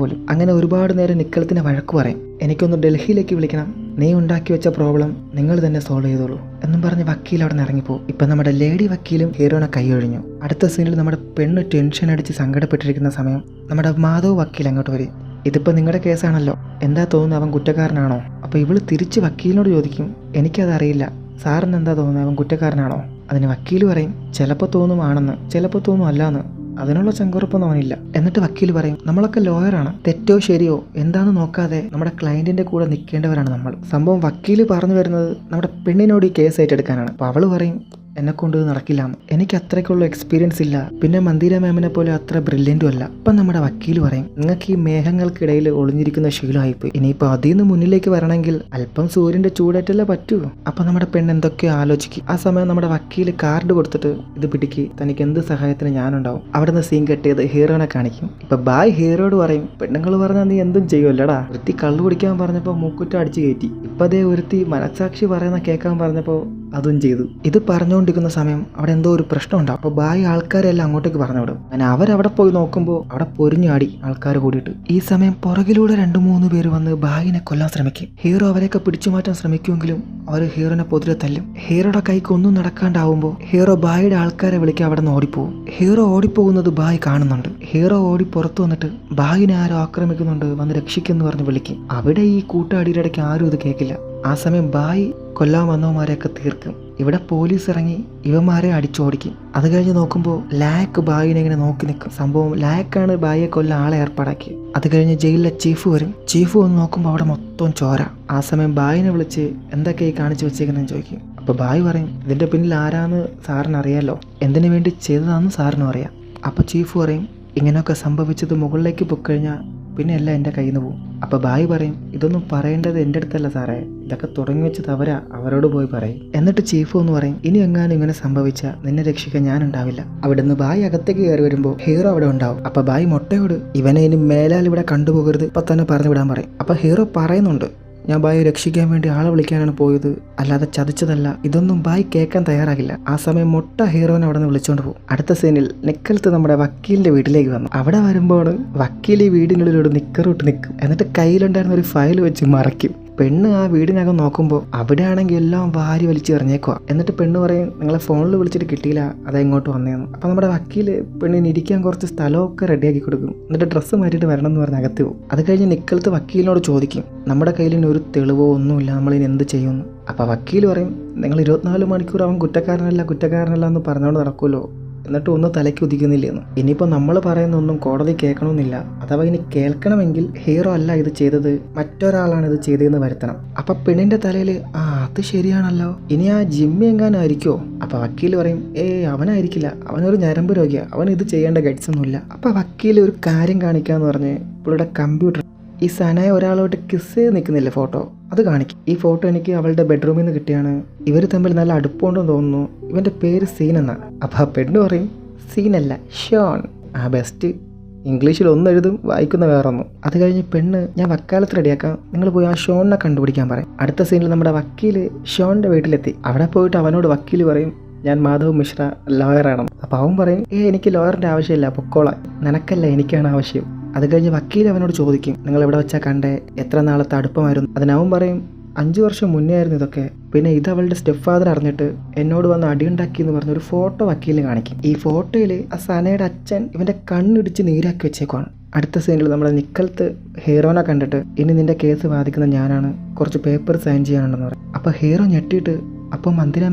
പോലും. അങ്ങനെ ഒരുപാട് നേരം നിക്കൽത്തിനെ വഴക്ക് പറയും. എനിക്കൊന്ന് ഡൽഹിയിലേക്ക് വിളിക്കണം, നീ ഉണ്ടാക്കി വെച്ച പ്രോബ്ലം നിങ്ങൾ തന്നെ സോൾവ് ചെയ്തോളൂ എന്നും പറഞ്ഞ് വക്കീൽ അവിടെ നിന്ന് ഇറങ്ങിപ്പോകും. ഇപ്പൊ നമ്മുടെ ലേഡി വക്കീലും ഹീറോനെ കൈയൊഴിഞ്ഞു. അടുത്ത സീനിൽ നമ്മുടെ പെണ്ണ് ടെൻഷൻ അടിച്ച് സങ്കടപ്പെട്ടിരിക്കുന്ന സമയം നമ്മുടെ മാധവ് വക്കീൽ അങ്ങോട്ട് വരും. ഇതിപ്പോൾ നിങ്ങളുടെ കേസാണല്ലോ, എന്താ തോന്നുന്നു അവൻ കുറ്റക്കാരനാണോ? അപ്പോൾ ഇവള് തിരിച്ച് വക്കീലിനോട് ചോദിക്കും എനിക്കതറിയില്ല, സാറിന് എന്താ തോന്നുന്നത് അവൻ കുറ്റക്കാരനാണോ? അതിന് വക്കീൽ പറയും ചിലപ്പോൾ തോന്നും ആണെന്ന്, ചിലപ്പോൾ തോന്നും അല്ലാന്ന്, അതിനുള്ള ചങ്കുറപ്പൊന്നും അവനില്ല. എന്നിട്ട് വക്കീൽ പറയും നമ്മളൊക്കെ ലോയറാണ്, തെറ്റോ ശരിയോ എന്താന്ന് നോക്കാതെ നമ്മുടെ ക്ലയന്റിന്റെ കൂടെ നിൽക്കേണ്ടവരാണ് നമ്മൾ. സംഭവം വക്കീൽ പറഞ്ഞു വരുന്നത് നമ്മുടെ പെണ്ണിനോട് ഈ കേസ് ഏറ്റെടുക്കാനാണ്. അപ്പോൾ അവള് പറയും എന്നെ കൊണ്ട് നടക്കില്ല, എനിക്ക് അത്രയ്ക്കുള്ള എക്സ്പീരിയൻസ് ഇല്ല, പിന്നെ മന്ദിര മാമിനെ പോലെ അത്ര ബ്രില്യൻറ്റും അല്ല. അപ്പം നമ്മുടെ വക്കീൽ പറയും നിങ്ങൾക്ക് ഈ മേഘങ്ങൾക്കിടയിൽ ഒളിഞ്ഞിരിക്കുന്ന ശീലമായിപ്പോയി, ഇനിയിപ്പോൾ അതിൽ നിന്ന് മുന്നിലേക്ക് വരണമെങ്കിൽ അല്പം സൂര്യന്റെ ചൂടേറ്റല്ലേ പറ്റൂ. അപ്പം നമ്മുടെ പെണ്ണ് എന്തൊക്കെയോ ആലോചിക്കും. ആ സമയം നമ്മുടെ വക്കീൽ കാർഡ് കൊടുത്തിട്ട് ഇത് പിടിക്ക്, തനിക്ക് എന്ത് സഹായത്തിന് ഞാനുണ്ടാവും. അവിടെ നിന്ന് സീൻ കെട്ടിയത് ഹീറോനെ കാണിക്കും. ഇപ്പൊ ബായ് ഹീറോയോട് പറയും പെണ്ണുങ്ങൾ പറഞ്ഞാൽ നീ എന്തും ചെയ്യുമല്ലടാ, ഒരുത്തി കള്ളു കുടിക്കാൻ പറഞ്ഞപ്പോൾ മൂക്കുറ്റ അടിച്ചു കയറ്റി, ഇപ്പൊ അതേ ഒരുത്തി മനസാക്ഷി പറയുന്ന കേൾക്കാൻ പറഞ്ഞപ്പോൾ അതും ചെയ്തു. ഇത് പറഞ്ഞുകൊണ്ടിരിക്കുന്ന സമയം അവിടെ എന്തോ ഒരു പ്രശ്നം ഉണ്ടാവും. അപ്പോൾ ബായി ആൾക്കാരെല്ലാം അങ്ങോട്ടേക്ക് പറഞ്ഞു വിടും. അങ്ങനെ അവരവിടെ പോയി നോക്കുമ്പോൾ അവിടെ പൊരിഞ്ഞാടി ആൾക്കാർ കൂടിയിട്ട്. ഈ സമയം പുറകിലൂടെ 2-3 പേര് വന്ന് ബായിനെ കൊല്ലാൻ ശ്രമിക്കും. ഹീറോ അവരെയൊക്കെ പിടിച്ചു മാറ്റാൻ ശ്രമിക്കുമെങ്കിലും അവർ ഹീറോനെ പൊതിരെ തല്ലും. ഹീറോയുടെ കൈക്ക് ഒന്നും നടക്കാണ്ടാവുമ്പോൾ ഹീറോ ബായിയുടെ ആൾക്കാരെ വിളിക്കാൻ അവിടെ നിന്ന് ഓടിപ്പോകും. ഹീറോ ഓടിപ്പോകുന്നത് ബായി കാണുന്നുണ്ട്. ഹീറോ ഓടി പുറത്തു വന്നിട്ട് ബായിനെ ആരോ ആക്രമിക്കുന്നുണ്ട് വന്ന് രക്ഷിക്കുമെന്ന് പറഞ്ഞ് വിളിക്കും. അവിടെ ഈ കൂട്ടാടിയുടെ ഇടയ്ക്ക് ആരും ഇത് കേൾക്കില്ല. ആ സമയം ബായി കൊല്ലാൻ വന്നവന്മാരെയൊക്കെ തീർക്കും. ഇവിടെ പോലീസ് ഇറങ്ങി ഇവന്മാരെ അടിച്ചോടിക്കും. അത് കഴിഞ്ഞ് നോക്കുമ്പോൾ ലാക്ക് ബായിനെ ഇങ്ങനെ നോക്കി നിൽക്കും. സംഭവം ലാക്കാണ് ബായിയെ കൊല്ലാൻ ആളെ ഏർപ്പാടാക്കി. അത് കഴിഞ്ഞ് ജയിലിലെ ചീഫ് വരും. ചീഫ് വന്ന് നോക്കുമ്പോൾ അവിടെ മൊത്തം ചോര. ആ സമയം ബായിനെ വിളിച്ച് എന്തൊക്കെയായി കാണിച്ചു വെച്ചേക്കുന്നതെന്ന് ചോദിക്കും. അപ്പോൾ ബായി പറയും ഇതിൻ്റെ പിന്നിൽ ആരാന്ന് സാറിന് അറിയാലോ, എന്തിനു വേണ്ടി ചെയ്തതാണെന്ന് സാറിനും അറിയാം. അപ്പോൾ ചീഫ് പറയും ഇങ്ങനെയൊക്കെ സംഭവിച്ചത് മുകളിലേക്ക് പൊക്കഴിഞ്ഞാൽ പിന്നെ എല്ലാം എൻ്റെ കയ്യിൽ നിന്ന് പോകും. അപ്പോൾ ബായി പറയും ഇതൊന്നും പറയേണ്ടത് എൻ്റെ അടുത്തല്ല സാറേ, ഇതൊക്കെ തുടങ്ങി വെച്ചത് അവരോട് പോയി പറയും. എന്നിട്ട് ചീഫ് എന്ന് പറയും ഇനി എങ്ങാനും ഇങ്ങനെ സംഭവിച്ചാൽ നിന്നെ രക്ഷിക്കാൻ ഞാൻ ഉണ്ടാവില്ല. അവിടെ നിന്ന് ബായി അകത്തേക്ക് കയറി വരുമ്പോൾ ഹീറോ അവിടെ ഉണ്ടാവും. അപ്പോൾ ബായി മൊട്ടയോട് ഇവനെ ഇനി മേലാൽ ഇവിടെ കണ്ടുപോകരുത് ഇപ്പം തന്നെ പറഞ്ഞു വിടാൻ പറയും. അപ്പോൾ ഹീറോ പറയുന്നുണ്ട് ഞാൻ ബായി രക്ഷിക്കാൻ വേണ്ടി ആളെ വിളിക്കാനാണ് പോയത്, അല്ലാതെ ചതിച്ചതല്ല. ഇതൊന്നും ബായി കേൾക്കാൻ തയ്യാറാകില്ല. ആ സമയം മൊട്ട ഹീറോനെ അവിടെ നിന്ന് വിളിച്ചോണ്ട് പോകും. അടുത്ത സീനിൽ നിക്കൽത്ത് നമ്മുടെ വക്കീലിന്റെ വീട്ടിലേക്ക് വന്നു. അവിടെ വരുമ്പോൾ വക്കീൽ ഈ വീടിനുള്ളിലൂടെ നിക്കറിട്ട് നിൽക്കും. എന്നിട്ട് കയ്യിലുണ്ടായിരുന്ന ഒരു ഫയൽ വെച്ച് മറയ്ക്കും. പെണ്ണ് ആ വീടിനകം നോക്കുമ്പോൾ അവിടെ ആണെങ്കിൽ എല്ലാം വാരി വലിച്ച് എറിഞ്ഞേക്കുക. എന്നിട്ട് പെണ്ണ് പറയും നിങ്ങളെ ഫോണിൽ വിളിച്ചിട്ട് കിട്ടിയില്ല, അതാ ഇങ്ങോട്ട് വന്നേന്ന്. അപ്പം നമ്മുടെ വക്കീൽ പെണ്ണിന് ഇരിക്കാൻ കുറച്ച് സ്ഥലമൊക്കെ റെഡിയാക്കി കൊടുക്കും. എന്നിട്ട് ഡ്രസ്സ് മാറ്റിയിട്ട് വരണം എന്ന് പറഞ്ഞ് അകത്ത് പോകും. അത് കഴിഞ്ഞ് നിക്കൽത്ത് വക്കീലിനോട് ചോദിക്കും നമ്മുടെ കയ്യിൽ ഇനി ഒരു തെളിവോ ഒന്നുമില്ല, നമ്മളിനി എന്ത് ചെയ്യുമെന്ന്. അപ്പോൾ വക്കീൽ പറയും നിങ്ങൾ 24 മണിക്കൂർ അവൻ കുറ്റക്കാരനല്ല എന്ന് പറഞ്ഞുകൊണ്ട് നടക്കുമല്ലോ, എന്നിട്ട് ഒന്നും തലയ്ക്ക് ഉദിക്കുന്നില്ലെന്ന്. ഇനിയിപ്പോൾ നമ്മൾ പറയുന്നൊന്നും കോടതി കേൾക്കണമെന്നില്ല. അഥവാ ഇനി കേൾക്കണമെങ്കിൽ ഹീറോ അല്ല ഇത് ചെയ്തത്, മറ്റൊരാളാണ് ഇത് ചെയ്തതെന്ന് വരുത്തണം. അപ്പം പെണ്ണിൻ്റെ തലയിൽ അത് ശരിയാണല്ലോ, ഇനി ആ ജിമ്മി എങ്ങാനും ആയിരിക്കുമോ? അപ്പം വക്കീൽ പറയും അവനായിരിക്കില്ല, അവനൊരു ഞരമ്പ് രോഗിയാണ്, അവൻ ഇത് ചെയ്യേണ്ട ഗട്ട്സ് ഒന്നുമില്ല. അപ്പം വക്കീൽ ഒരു കാര്യം കാണിക്കാന്ന് പറഞ്ഞ് പുള്ളിയുടെ കമ്പ്യൂട്ടർ ഈ സനയെ ഒരാളോട്ട് കിസ് ചെയ്ത് നിൽക്കുന്നില്ലേ ഫോട്ടോ, അത് കാണിക്കും. ഈ ഫോട്ടോ എനിക്ക് അവളുടെ ബെഡ്റൂമിൽ നിന്ന് കിട്ടിയാണ്, ഇവർ തമ്മിൽ നല്ല അടുപ്പമുണ്ടെന്ന് തോന്നുന്നു, ഇവൻ്റെ പേര് സീൻ എന്നാണ്. അപ്പോൾ ആ പെണ്ണ് പറയും സീനല്ല ഷോൺ. ബെസ്റ്റ് ഇംഗ്ലീഷിൽ ഒന്ന് എഴുതും, വായിക്കുന്ന വേറൊന്നും. അത് കഴിഞ്ഞ് പെണ്ണ് ഞാൻ വക്കാലത്ത് റെഡിയാക്കാം, നിങ്ങൾ പോയി ആ ഷോണിനെ കണ്ടുപിടിക്കാൻ പറയും. അടുത്ത സീനിൽ നമ്മുടെ വക്കീൽ ഷോണിൻ്റെ വീട്ടിലെത്തി. അവിടെ പോയിട്ട് അവനോട് വക്കീൽ പറയും ഞാൻ മാധവ് മിശ്ര ലോയറാണ്. അപ്പോൾ അവൻ പറയും എനിക്ക് ലോയറിൻ്റെ ആവശ്യമില്ല, പൊക്കോളാം, നിനക്കല്ല എനിക്കാണ് ആവശ്യം. അത് കഴിഞ്ഞ് വക്കീൽ അവനോട് ചോദിക്കും നിങ്ങൾ എവിടെ വെച്ചാൽ കണ്ടേ, എത്ര നാളത്തെ അടുപ്പമായിരുന്നു? അതിനവൻ പറയും 5 വർഷം മുന്നേ ആയിരുന്നു ഇതൊക്കെ, പിന്നെ ഇത് അവളുടെ സ്റ്റെപ്പ് ഫാദർ അറിഞ്ഞിട്ട് എന്നോട് വന്ന് അടിയുണ്ടാക്കി എന്ന് പറഞ്ഞൊരു ഫോട്ടോ വക്കീലിന് കാണിക്കും. ഈ ഫോട്ടോയിൽ ആ സനയുടെ അച്ഛൻ ഇവൻ്റെ കണ്ണിടിച്ച് നീരാക്കി വെച്ചേക്കുവാണ്. അടുത്ത സീനിൽ നമ്മുടെ നിക്കൽത്ത് ഹീറോനെ കണ്ടിട്ട് ഇനി നിന്റെ കേസ് ബാധിക്കുന്ന ഞാനാണ്, കുറച്ച് പേപ്പർ സൈൻ ചെയ്യാനുണ്ടെന്ന് പറയും. അപ്പോൾ ഹീറോ ഞെട്ടിയിട്ട് അപ്പോൾ മന്ദിര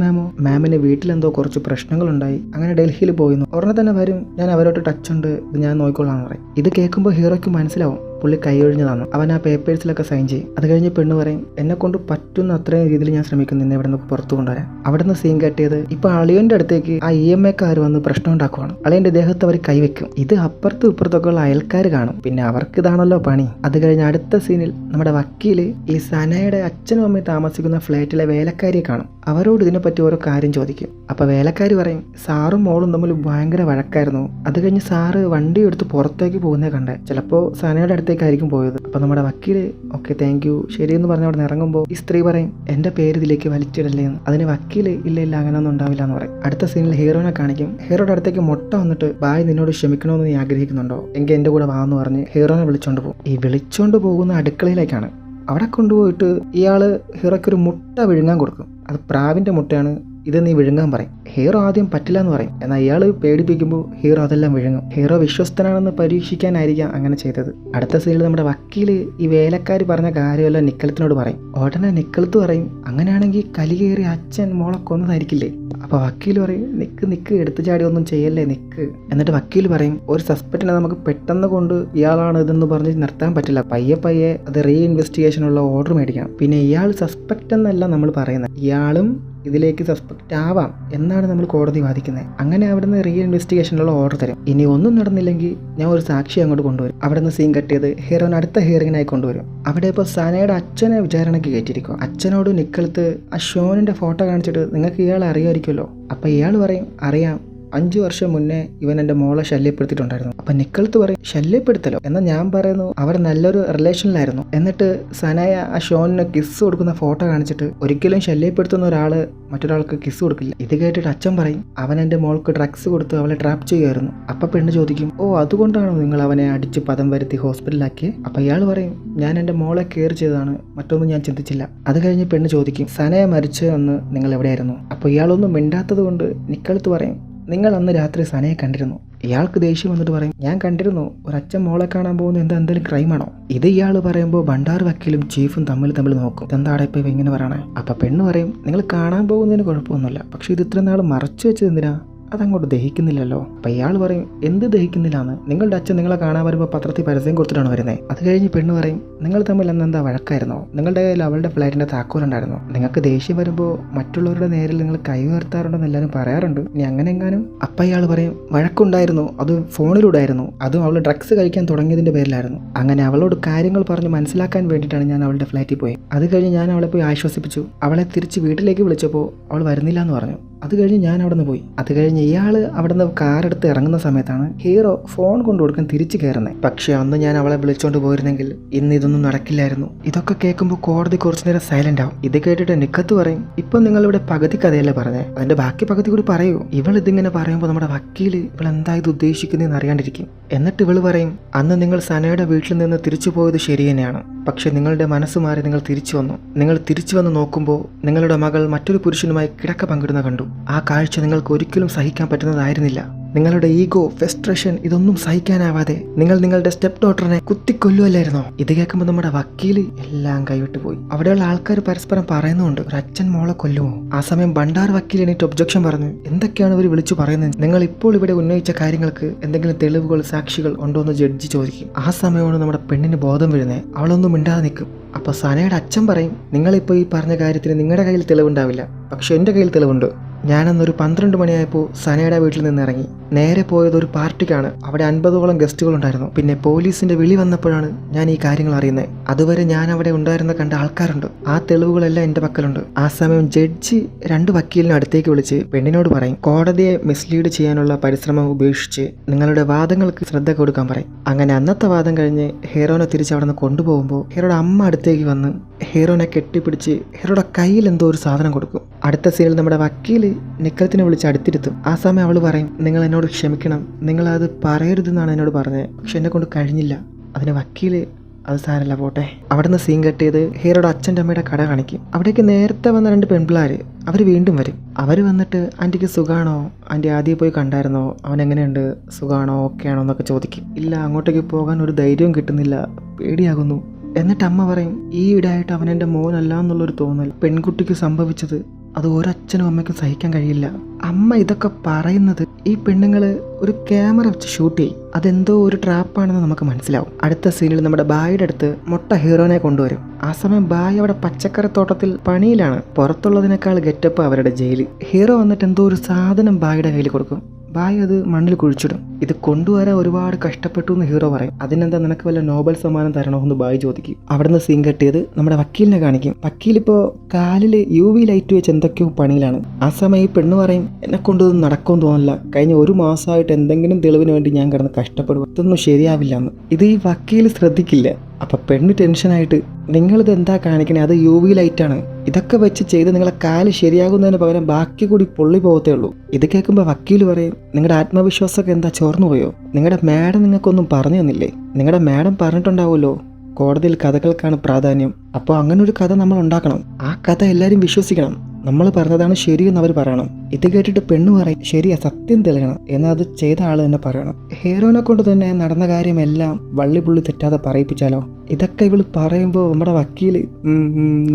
മാമിന് വീട്ടിലെന്തോ കുറച്ച് പ്രശ്നങ്ങളുണ്ടായി, അങ്ങനെ ഡൽഹിയിൽ പോയിരുന്നു, ഉടനെ തന്നെ വരും, ഞാൻ അവരോട്ട് ടച്ച് ഉണ്ട്, ഇത് ഞാൻ നോക്കിക്കൊള്ളാന്ന് പറയും. ഇത് കേൾക്കുമ്പോൾ ഹീറോയ്ക്ക് മനസ്സിലാവും പുള്ളി കൈയൊഴിഞ്ഞു തന്നു. അവൻ ആ പേപ്പേഴ്സിലൊക്കെ സൈൻ ചെയ്യും. അത് കഴിഞ്ഞ് പെണ്ണ് പറയും, എന്നെ കൊണ്ട് പറ്റുന്ന അത്രയും രീതിയിൽ ഞാൻ ശ്രമിക്കുന്നു നിന്നെ ഇവിടെ നിന്ന് പുറത്തു കൊണ്ടുവരാൻ. അവിടെ നിന്ന് സീൻ കട്ടിയത് ഇപ്പൊ അളിയന്റെ അടുത്തേക്ക് ആ EMI-ക്കാർ വന്ന് പ്രശ്നം ഉണ്ടാക്കുവാണ്. അളിയന്റെ ദേഹത്ത് അവർ കൈവയ്ക്കും. ഇത് അപ്പുറത്തും ഇപ്പുറത്തൊക്കെ ഉള്ള അയൽക്കാർ കാണും. പിന്നെ അവർക്ക് ഇതാണല്ലോ പണി. അത് കഴിഞ്ഞ് അടുത്ത സീനിൽ നമ്മുടെ വക്കീല് ഈ സനയുടെ അച്ഛനും അമ്മയും താമസിക്കുന്ന ഫ്ലാറ്റിലെ വേലക്കാരിയെ കാണും. അവരോട് ഇതിനെപ്പറ്റി ഓരോ കാര്യം ചോദിക്കും. അപ്പൊ വേലക്കാരി പറയും, സാറും മോളും തമ്മിൽ ഭയങ്കര വഴക്കായിരുന്നു. അത് കഴിഞ്ഞ് സാറ് വണ്ടി എടുത്ത് പുറത്തേക്ക് പോകുന്നേ കണ്ടേ, ചിലപ്പോ സനയുടെ അടുത്തേക്കായിരിക്കും പോയത്. അപ്പൊ നമ്മുടെ വക്കീല് ഓക്കെ താങ്ക് യു ശരിയെന്ന് പറഞ്ഞ് അവിടെ ഇറങ്ങുമ്പോൾ ഈ സ്ത്രീ പറയും, എന്റെ പേര് ഇതിലേക്ക് വലിച്ചിടല്ലേ എന്ന്. അതിന് വക്കീല് ഇല്ല അങ്ങനെയൊന്നും ഉണ്ടാവില്ല എന്ന് പറയും. അടുത്ത സീനിൽ ഹീറോനെ കാണിക്കും. ഹീറോയുടെ അടുത്തേക്ക് മുട്ട വന്നിട്ട്, ബായ് നിന്നോട് ക്ഷമിക്കണമെന്ന് നീ ആഗ്രഹിക്കുന്നുണ്ടോ, എങ്കിൽ എന്റെ കൂടെ വാന്ന് പറഞ്ഞ് ഹീറോനെ വിളിച്ചോണ്ട് പോകും. ഈ വിളിച്ചോണ്ട് പോകുന്ന അടുക്കളയിലേക്കാണ്. അവിടെ കൊണ്ടുപോയിട്ട് ഇയാള് ഹീറോയ്ക്കൊരു മുട്ട വിഴുങ്ങാൻ കൊടുക്കും. അത് പ്രാവിന്റെ മുട്ടയാണ്, ഇത് നീ വിഴുങ്ങാൻ പറയും. ഹീറോ ആദ്യം പറ്റില്ല എന്ന് പറയും. എന്നാൽ ഇയാൾ പേടിപ്പിക്കുമ്പോൾ ഹീറോ അതെല്ലാം വിഴുങ്ങും. ഹീറോ വിശ്വസ്തനാണെന്ന് പരീക്ഷിക്കാനായിരിക്കാം അങ്ങനെ ചെയ്തത്. അടുത്ത സീനിൽ നമ്മുടെ വക്കീല് ഈ വേലക്കാർ പറഞ്ഞ കാര്യമെല്ലാം നിക്കലത്തിനോട് പറയും. ഉടനെ നിക്കലത്ത് പറയും, അങ്ങനെയാണെങ്കിൽ കലി കയറി അച്ഛൻ മോളെ കൊന്നതായിരിക്കില്ലേ. അപ്പോൾ വക്കീൽ പറയും, നിക്ക് എടുത്തു ചാടി ഒന്നും ചെയ്യല്ലേ, നിക്ക്. എന്നിട്ട് വക്കീൽ പറയും, ഒരു സസ്പെക്റ്റിനെ നമുക്ക് പെട്ടെന്ന് കൊണ്ട് ഇയാളാണ് ഇതെന്ന് പറഞ്ഞ് നിർത്താൻ പറ്റില്ല. പയ്യെ അത് ഇൻവെസ്റ്റിഗേഷനുള്ള ഓർഡർ മേടിക്കണം. പിന്നെ ഇയാൾ സസ്പെക്റ്റ് എന്നല്ല നമ്മൾ പറയുന്നത്, ഇയാളും ഇതിലേക്ക് സസ്പെക്റ്റ് ആവാം എന്നാണ് നമ്മൾ കോടതി വാദിക്കുന്നത്. അങ്ങനെ അവിടുന്ന് ഇൻവെസ്റ്റിഗേഷനുള്ള ഓർഡർ തരും. ഇനി ഒന്നും നടന്നില്ലെങ്കിൽ ഞാൻ ഒരു സാക്ഷി അങ്ങോട്ട് കൊണ്ടുവരും. അവിടെ നിന്ന് സീൻ കട്ട് ചെയ്ത് ഹീറോൻ അടുത്ത ഹിയറിങ്ങിനായി കൊണ്ടുവരും. അവിടെ ഇപ്പോൾ സനയുടെ അച്ഛനെ വിചാരണയ്ക്ക് കയറ്റിയിരിക്കും. അച്ഛനോട് നിക്കലത്ത് ആ ഷോനിന്റെ ഫോട്ടോ കാണിച്ചിട്ട് നിങ്ങൾക്ക് ഇയാളെ അറിയാമായിരിക്കുമല്ലോ. അപ്പം ഇയാൾ പറയും, അറിയാം, 5 വർഷം മുന്നേ ഇവൻ എൻ്റെ മോളെ ശല്യപ്പെടുത്തിയിട്ടുണ്ടായിരുന്നു. അപ്പൊ നിക്കലത്ത് പറയും, ശല്യപ്പെടുത്തലോ? എന്നാൽ ഞാൻ പറയുന്നു അവർ നല്ലൊരു റിലേഷനിലായിരുന്നു. എന്നിട്ട് സനയ ആ ഷോനിന് കിസ് കൊടുക്കുന്ന ഫോട്ടോ കാണിച്ചിട്ട്, ഒരിക്കലും ശല്യപ്പെടുത്തുന്ന ഒരാള് മറ്റൊരാൾക്ക് കിസ് കൊടുക്കില്ല. ഇത് കേട്ടിട്ട് അച്ഛൻ പറയും, അവൻ എൻ്റെ മോൾക്ക് ഡ്രഗ്സ് കൊടുത്ത് അവളെ ട്രാപ്പ് ചെയ്യുമായിരുന്നു. അപ്പൊ പെണ്ണ് ചോദിക്കും, ഓ അതുകൊണ്ടാണോ നിങ്ങൾ അവനെ അടിച്ച് പദം വരുത്തി ഹോസ്പിറ്റലിലാക്കി? അപ്പൊ ഇയാൾ പറയും, ഞാൻ എൻ്റെ മോളെ കെയർ ചെയ്തതാണ്, മറ്റൊന്നും ഞാൻ ചിന്തിച്ചില്ല. അത് കഴിഞ്ഞ് പെണ്ണ് ചോദിക്കും, സനയ മരിച്ചതെന്ന് നിങ്ങൾ എവിടെയായിരുന്നു? അപ്പൊ ഇയാളൊന്നും മിണ്ടാത്തത് കൊണ്ട് നിക്കലത്ത് പറയും, നിങ്ങൾ അന്ന് രാത്രി സനയെ കണ്ടിരുന്നു. ഇയാൾക്ക് ദേഷ്യം വന്നിട്ട് പറയും, ഞാൻ കണ്ടിരുന്നു, ഒരു അച്ഛൻ മോളെ കാണാൻ പോകുന്ന എന്തെങ്കിലും ക്രൈമാണോ? ഇത് ഇയാൾ പറയുമ്പോൾ ബണ്ടാർ വക്കീലും ചീഫും തമ്മിൽ നോക്കും, എന്താടെ ഇപ്പൊ ഇങ്ങനെ പറയണേ? അപ്പൊ പെണ്ണ് പറയും, നിങ്ങൾ കാണാൻ പോകുന്നതിന് കുഴപ്പമൊന്നുമില്ല, പക്ഷെ ഇത് ഇത്ര നാൾ മറച്ചു വെച്ചത് എന്തിനാ? അതങ്ങോട്ട് ദഹിക്കുന്നില്ലല്ലോ. അപ്പൊ ഇയാൾ പറയും, എന്ത് ദഹിക്കുന്നില്ലാന്ന്? നിങ്ങളുടെ അച്ഛൻ നിങ്ങളെ കാണാൻ വരുമ്പോൾ പത്രത്തിൽ പരസ്യം കൊടുത്തിട്ടാണ് വരുന്നത്. അത് കഴിഞ്ഞ് പെണ്ണ് പറയും, നിങ്ങൾ തമ്മിൽ എന്താ വഴക്കായിരുന്നോ? നിങ്ങളുടെ കയ്യിൽ അവളുടെ ഫ്ലാറ്റിന്റെ താക്കോലുണ്ടായിരുന്നു. നിങ്ങൾക്ക് ദേഷ്യം വരുമ്പോൾ മറ്റുള്ളവരുടെ നേരിൽ നിങ്ങൾ കൈ ഉയർത്താറുണ്ടെന്ന് എല്ലാവരും പറയാറുണ്ട്, ഇനി അങ്ങനെ എങ്ങാനും? അപ്പൊ ഇയാൾ പറയും, വഴക്കുണ്ടായിരുന്നു, അത് ഫോണിലൂടെ ആയിരുന്നു, അതും അവൾ ഡ്രഗ്സ് കഴിക്കാൻ തുടങ്ങിയതിന്റെ പേരിലായിരുന്നു. അങ്ങനെ അവളോട് കാര്യങ്ങൾ പറഞ്ഞ് മനസ്സിലാക്കാൻ വേണ്ടിയിട്ടാണ് ഞാൻ അവളുടെ ഫ്ലാറ്റിൽ പോയി. അത് കഴിഞ്ഞ് ഞാൻ അവളെ പോയി ആശ്വസിപ്പിച്ചു. അവളെ തിരിച്ച് വീട്ടിലേക്ക് വിളിച്ചപ്പോൾ അവൾ വരുന്നില്ല എന്ന് പറഞ്ഞു. അത് കഴിഞ്ഞ് ഞാൻ അവിടെ നിന്ന് പോയി. അത് കഴിഞ്ഞ് ഇയാൾ അവിടെ നിന്ന് കാറെടുത്ത് ഇറങ്ങുന്ന സമയത്താണ് ഹീറോ ഫോൺ കൊണ്ടു കൊടുക്കാൻ തിരിച്ചു കയറുന്നത്. പക്ഷെ അന്ന് ഞാൻ അവളെ വിളിച്ചോണ്ട് പോയിരുന്നെങ്കിൽ ഇന്ന് ഇതൊന്നും നടക്കില്ലായിരുന്നു. ഇതൊക്കെ കേൾക്കുമ്പോൾ കോടതി കുറച്ചു നേരം സൈലന്റ് ആവും. ഇത് കേട്ടിട്ട് നിക്കത്ത് പറയും, ഇപ്പൊ നിങ്ങളിവിടെ പകുതി കഥയല്ലേ പറഞ്ഞേ, അതിന്റെ ബാക്കി പകുതി കൂടി പറയൂ. ഇവൾ ഇതിങ്ങനെ പറയുമ്പോൾ നമ്മുടെ വക്കീല് ഇവൾ എന്താ ഇത് ഉദ്ദേശിക്കുന്നതെന്ന് അറിയാണ്ടിരിക്കും. എന്നിട്ട് ഇവള് പറയും, അന്ന് നിങ്ങൾ സനയുടെ വീട്ടിൽ നിന്ന് തിരിച്ചു പോയത് ശരി തന്നെയാണ്, പക്ഷെ നിങ്ങളുടെ മനസ്സ് മാറി നിങ്ങൾ തിരിച്ചു വന്നു. നിങ്ങൾ തിരിച്ചു വന്ന് നോക്കുമ്പോൾ നിങ്ങളുടെ മകൾ മറ്റൊരു പുരുഷനുമായി കിടക്ക പങ്കിടുന്ന കണ്ടു. ആ കാഴ്ച നിങ്ങൾക്ക് ഒരിക്കലും സഹിക്കാൻ പറ്റുന്നതായിരുന്നില്ല. നിങ്ങളുടെ ഈഗോ, ഫ്രസ്ട്രേഷൻ ഇതൊന്നും സഹിക്കാനാവാതെ നിങ്ങൾ നിങ്ങളുടെ സ്റ്റെപ്പ് ഡോട്ടറിനെ കുത്തിക്കൊല്ലുമല്ലായിരുന്നോ? ഇത് കേൾക്കുമ്പോൾ നമ്മുടെ വക്കീല് എല്ലാം കൈവിട്ടു പോയി. അവിടെയുള്ള ആൾക്കാർ പരസ്പരം പറയുന്നുണ്ട്, ഒരു അച്ഛൻ മോളെ കൊല്ലുമോ? ആ സമയം ബണ്ടാർ വക്കീൽ എണീറ്റ് ഒബ്ജക്ഷൻ പറഞ്ഞു, എന്തൊക്കെയാണ് ഇവർ വിളിച്ചു പറയുന്നത്? നിങ്ങൾ ഇപ്പോൾ ഇവിടെ ഉന്നയിച്ച കാര്യങ്ങൾക്ക് എന്തെങ്കിലും തെളിവുകൾ, സാക്ഷികൾ ഉണ്ടോ എന്ന് ജഡ്ജി ചോദിക്കും. ആ സമയമാണ് നമ്മുടെ പെണ്ണിന് ബോധം വീഴുന്നത്. അവളൊന്നും മിണ്ടാതെ നിൽക്കും. അപ്പൊ സനയുടെ അച്ഛൻ പറയും, നിങ്ങളിപ്പോൾ ഈ പറഞ്ഞ കാര്യത്തിന് നിങ്ങളുടെ കയ്യിൽ തെളിവുണ്ടാവില്ല, പക്ഷെ എൻ്റെ കയ്യിൽ തെളിവുണ്ട്. ഞാനന്നൊരു 12 മണിയായപ്പോൾ സനയുടെ വീട്ടിൽ നിന്ന് ഇറങ്ങി നേരെ പോയത് ഒരു പാർട്ടിക്കാണ്. അവിടെ 50ഓളം ഗസ്റ്റുകൾ ഉണ്ടായിരുന്നു. പിന്നെ പോലീസിന്റെ വിളി വന്നപ്പോഴാണ് ഞാൻ ഈ കാര്യങ്ങൾ അറിയുന്നത്. അതുവരെ ഞാൻ അവിടെ ഉണ്ടായിരുന്ന കണ്ട ആൾക്കാരുണ്ട്. ആ തെളിവുകളെല്ലാം എൻ്റെ പക്കലുണ്ട്. ആ സമയം ജഡ്ജി 2 വക്കീലിനെ അടുത്തേക്ക് വിളിച്ച് പെണ്ണിനോട് പറയും, കോടതിയെ മിസ്ലീഡ് ചെയ്യാനുള്ള പരിശ്രമം ഉപേക്ഷിച്ച് നിങ്ങളുടെ വാദങ്ങൾക്ക് ശ്രദ്ധ കൊടുക്കാൻ പറയും. അങ്ങനെ അന്നത്തെ വാദം കഴിഞ്ഞ് ഹീറോനെ തിരിച്ച് അവിടെ നിന്ന് കൊണ്ടുപോകുമ്പോൾ ഹീറോയുടെ അമ്മ അടുത്തേക്ക് വന്ന് ഹീറോനെ കെട്ടിപ്പിടിച്ച് ഹീറോയുടെ കയ്യിൽ എന്തോ ഒരു സാധനം കൊടുക്കും. അടുത്ത സീനിൽ നമ്മുടെ വക്കീല് നിക്കലത്തിനെ വിളിച്ച് അടുത്തിരുത്തും. ആ സമയം അവൾ പറയും, നിങ്ങൾ എന്നോട് ക്ഷമിക്കണം, നിങ്ങളത് പറയരുതെന്നാണ് എന്നോട് പറഞ്ഞത്, പക്ഷെ എന്നെ കൊണ്ട് കഴിഞ്ഞില്ല. അതിന് വക്കീല്, അത് സാരല്ല പോട്ടെ. അവിടെ നിന്ന് സീൻ കട്ട് ചെയ്ത് ഹീറോയുടെ അച്ഛൻ്റെ അമ്മയുടെ കട കാണിക്കും. അവിടേക്ക് നേരത്തെ വന്ന 2 പെൺപിള്ളേർ അവർ വീണ്ടും വരും. അവർ വന്നിട്ട്, ആൻറ്റിക്ക് സുഖാണോ? ആൻറ്റി ആദ്യം പോയി കണ്ടായിരുന്നോ? അവൻ എങ്ങനെയുണ്ട്? സുഖാണോ? ഓക്കെ ആണോ എന്നൊക്കെ ചോദിക്കും. ഇല്ല, അങ്ങോട്ടേക്ക് പോകാൻ ഒരു ധൈര്യവും കിട്ടുന്നില്ല, പേടിയാകുന്നു. എന്നിട്ട് അമ്മ പറയും, ഈ ഇടയായിട്ട് അവൻ എൻ്റെ മോനല്ല എന്നുള്ളൊരു തോന്നൽ. പെൺകുട്ടിക്ക് സംഭവിച്ചത് അത് ഒരച്ഛനും അമ്മയ്ക്കും സഹിക്കാൻ കഴിയില്ല. അമ്മ ഇതൊക്കെ പറയുന്നത് ഈ പെണ്ണുങ്ങൾ ഒരു ക്യാമറ വെച്ച് ഷൂട്ട് ചെയ്യും, അതെന്തോ ഒരു ട്രാപ്പാണെന്ന് നമുക്ക് മനസ്സിലാവും. അടുത്ത സീനിൽ നമ്മുടെ ബായിയുടെ അടുത്ത് മൊട്ട ഹീറോനെ കൊണ്ടുവരും. ആ സമയം ബായ് അവിടെ പച്ചക്കറിത്തോട്ടത്തിൽ പണിയിലാണ്. പുറത്തുള്ളതിനേക്കാൾ ഗെറ്റപ്പ് അവരുടെ ജയിലിൽ. ഹീറോ വന്നിട്ട് എന്തോ ഒരു സാധനം ബായിയുടെ കയ്യിൽ കൊടുക്കും. ബായ് അത് മണ്ണിൽ കുഴിച്ചിടും. ഇത് കൊണ്ടുവരാൻ ഒരുപാട് കഷ്ടപ്പെട്ടു എന്ന് ഹീറോ പറയും. അതിനെന്താ നിനക്ക് വല്ല നോബൽ സമ്മാനം തരണമെന്ന് ബായ് ചോദിക്കും. അവിടുന്ന് സീൻ കെട്ടിയത് നമ്മുടെ വക്കീലിനെ കാണിക്കും. വക്കീലിപ്പോൾ കാലിൽ UV ലൈറ്റ് വെച്ച് എന്തൊക്കെയോ പണിയിലാണ്. ആ സമയം ഈ പെണ്ണ് പറയും, എന്നെ കൊണ്ടൊന്നും നടക്കുമെന്ന് തോന്നില്ല, കഴിഞ്ഞ 1 മാസമായിട്ട് എന്തെങ്കിലും തെളിവിന് വേണ്ടി ഞാൻ കിടന്ന് കഷ്ടപ്പെടും, ഇതൊന്നും ശരിയാവില്ല എന്ന്. ഇത് ഈ വക്കീൽ ശ്രദ്ധിക്കില്ല. അപ്പം പെണ്ണ് ടെൻഷനായിട്ട്, നിങ്ങളിത് എന്താ കാണിക്കണേ, അത് UV ലൈറ്റാണ്, ഇതൊക്കെ വെച്ച് ചെയ്ത് നിങ്ങളെ കാല് ശരിയാകുന്നതിന് പകരം ബാക്കി കൂടി പൊള്ളി പോകത്തേ ഉള്ളൂ. ഇത് കേൾക്കുമ്പോൾ വക്കീൽ പറയും, നിങ്ങളുടെ ആത്മവിശ്വാസമൊക്കെ എന്താ ചോർന്നു പോയോ? നിങ്ങളുടെ മാഡം നിങ്ങൾക്കൊന്നും പറഞ്ഞു തന്നില്ലേ? നിങ്ങളുടെ മാഡം പറഞ്ഞിട്ടുണ്ടാവുമല്ലോ കോടതിയിൽ കഥകൾക്കാണ് പ്രാധാന്യം. അപ്പോൾ അങ്ങനെ ഒരു കഥ നമ്മൾ ഉണ്ടാക്കണം, ആ കഥ എല്ലാവരും വിശ്വസിക്കണം, നമ്മൾ പറഞ്ഞതാണ് ശരിയെന്ന് അവർ പറയണം. ഇത് കേട്ടിട്ട് പെണ്ണ് പറയും, ശരിയാ, സത്യം തെളിയണം, എന്നാൽ അത് ചെയ്ത ആൾ തന്നെ പറയണം. ഹീറോനെ കൊണ്ട് തന്നെ നടന്ന കാര്യമെല്ലാം വള്ളിപുള്ളി തെറ്റാതെ പറയിപ്പിച്ചാലോ? ഇതൊക്കെ ഇവൾ പറയുമ്പോൾ നമ്മുടെ വക്കീൽ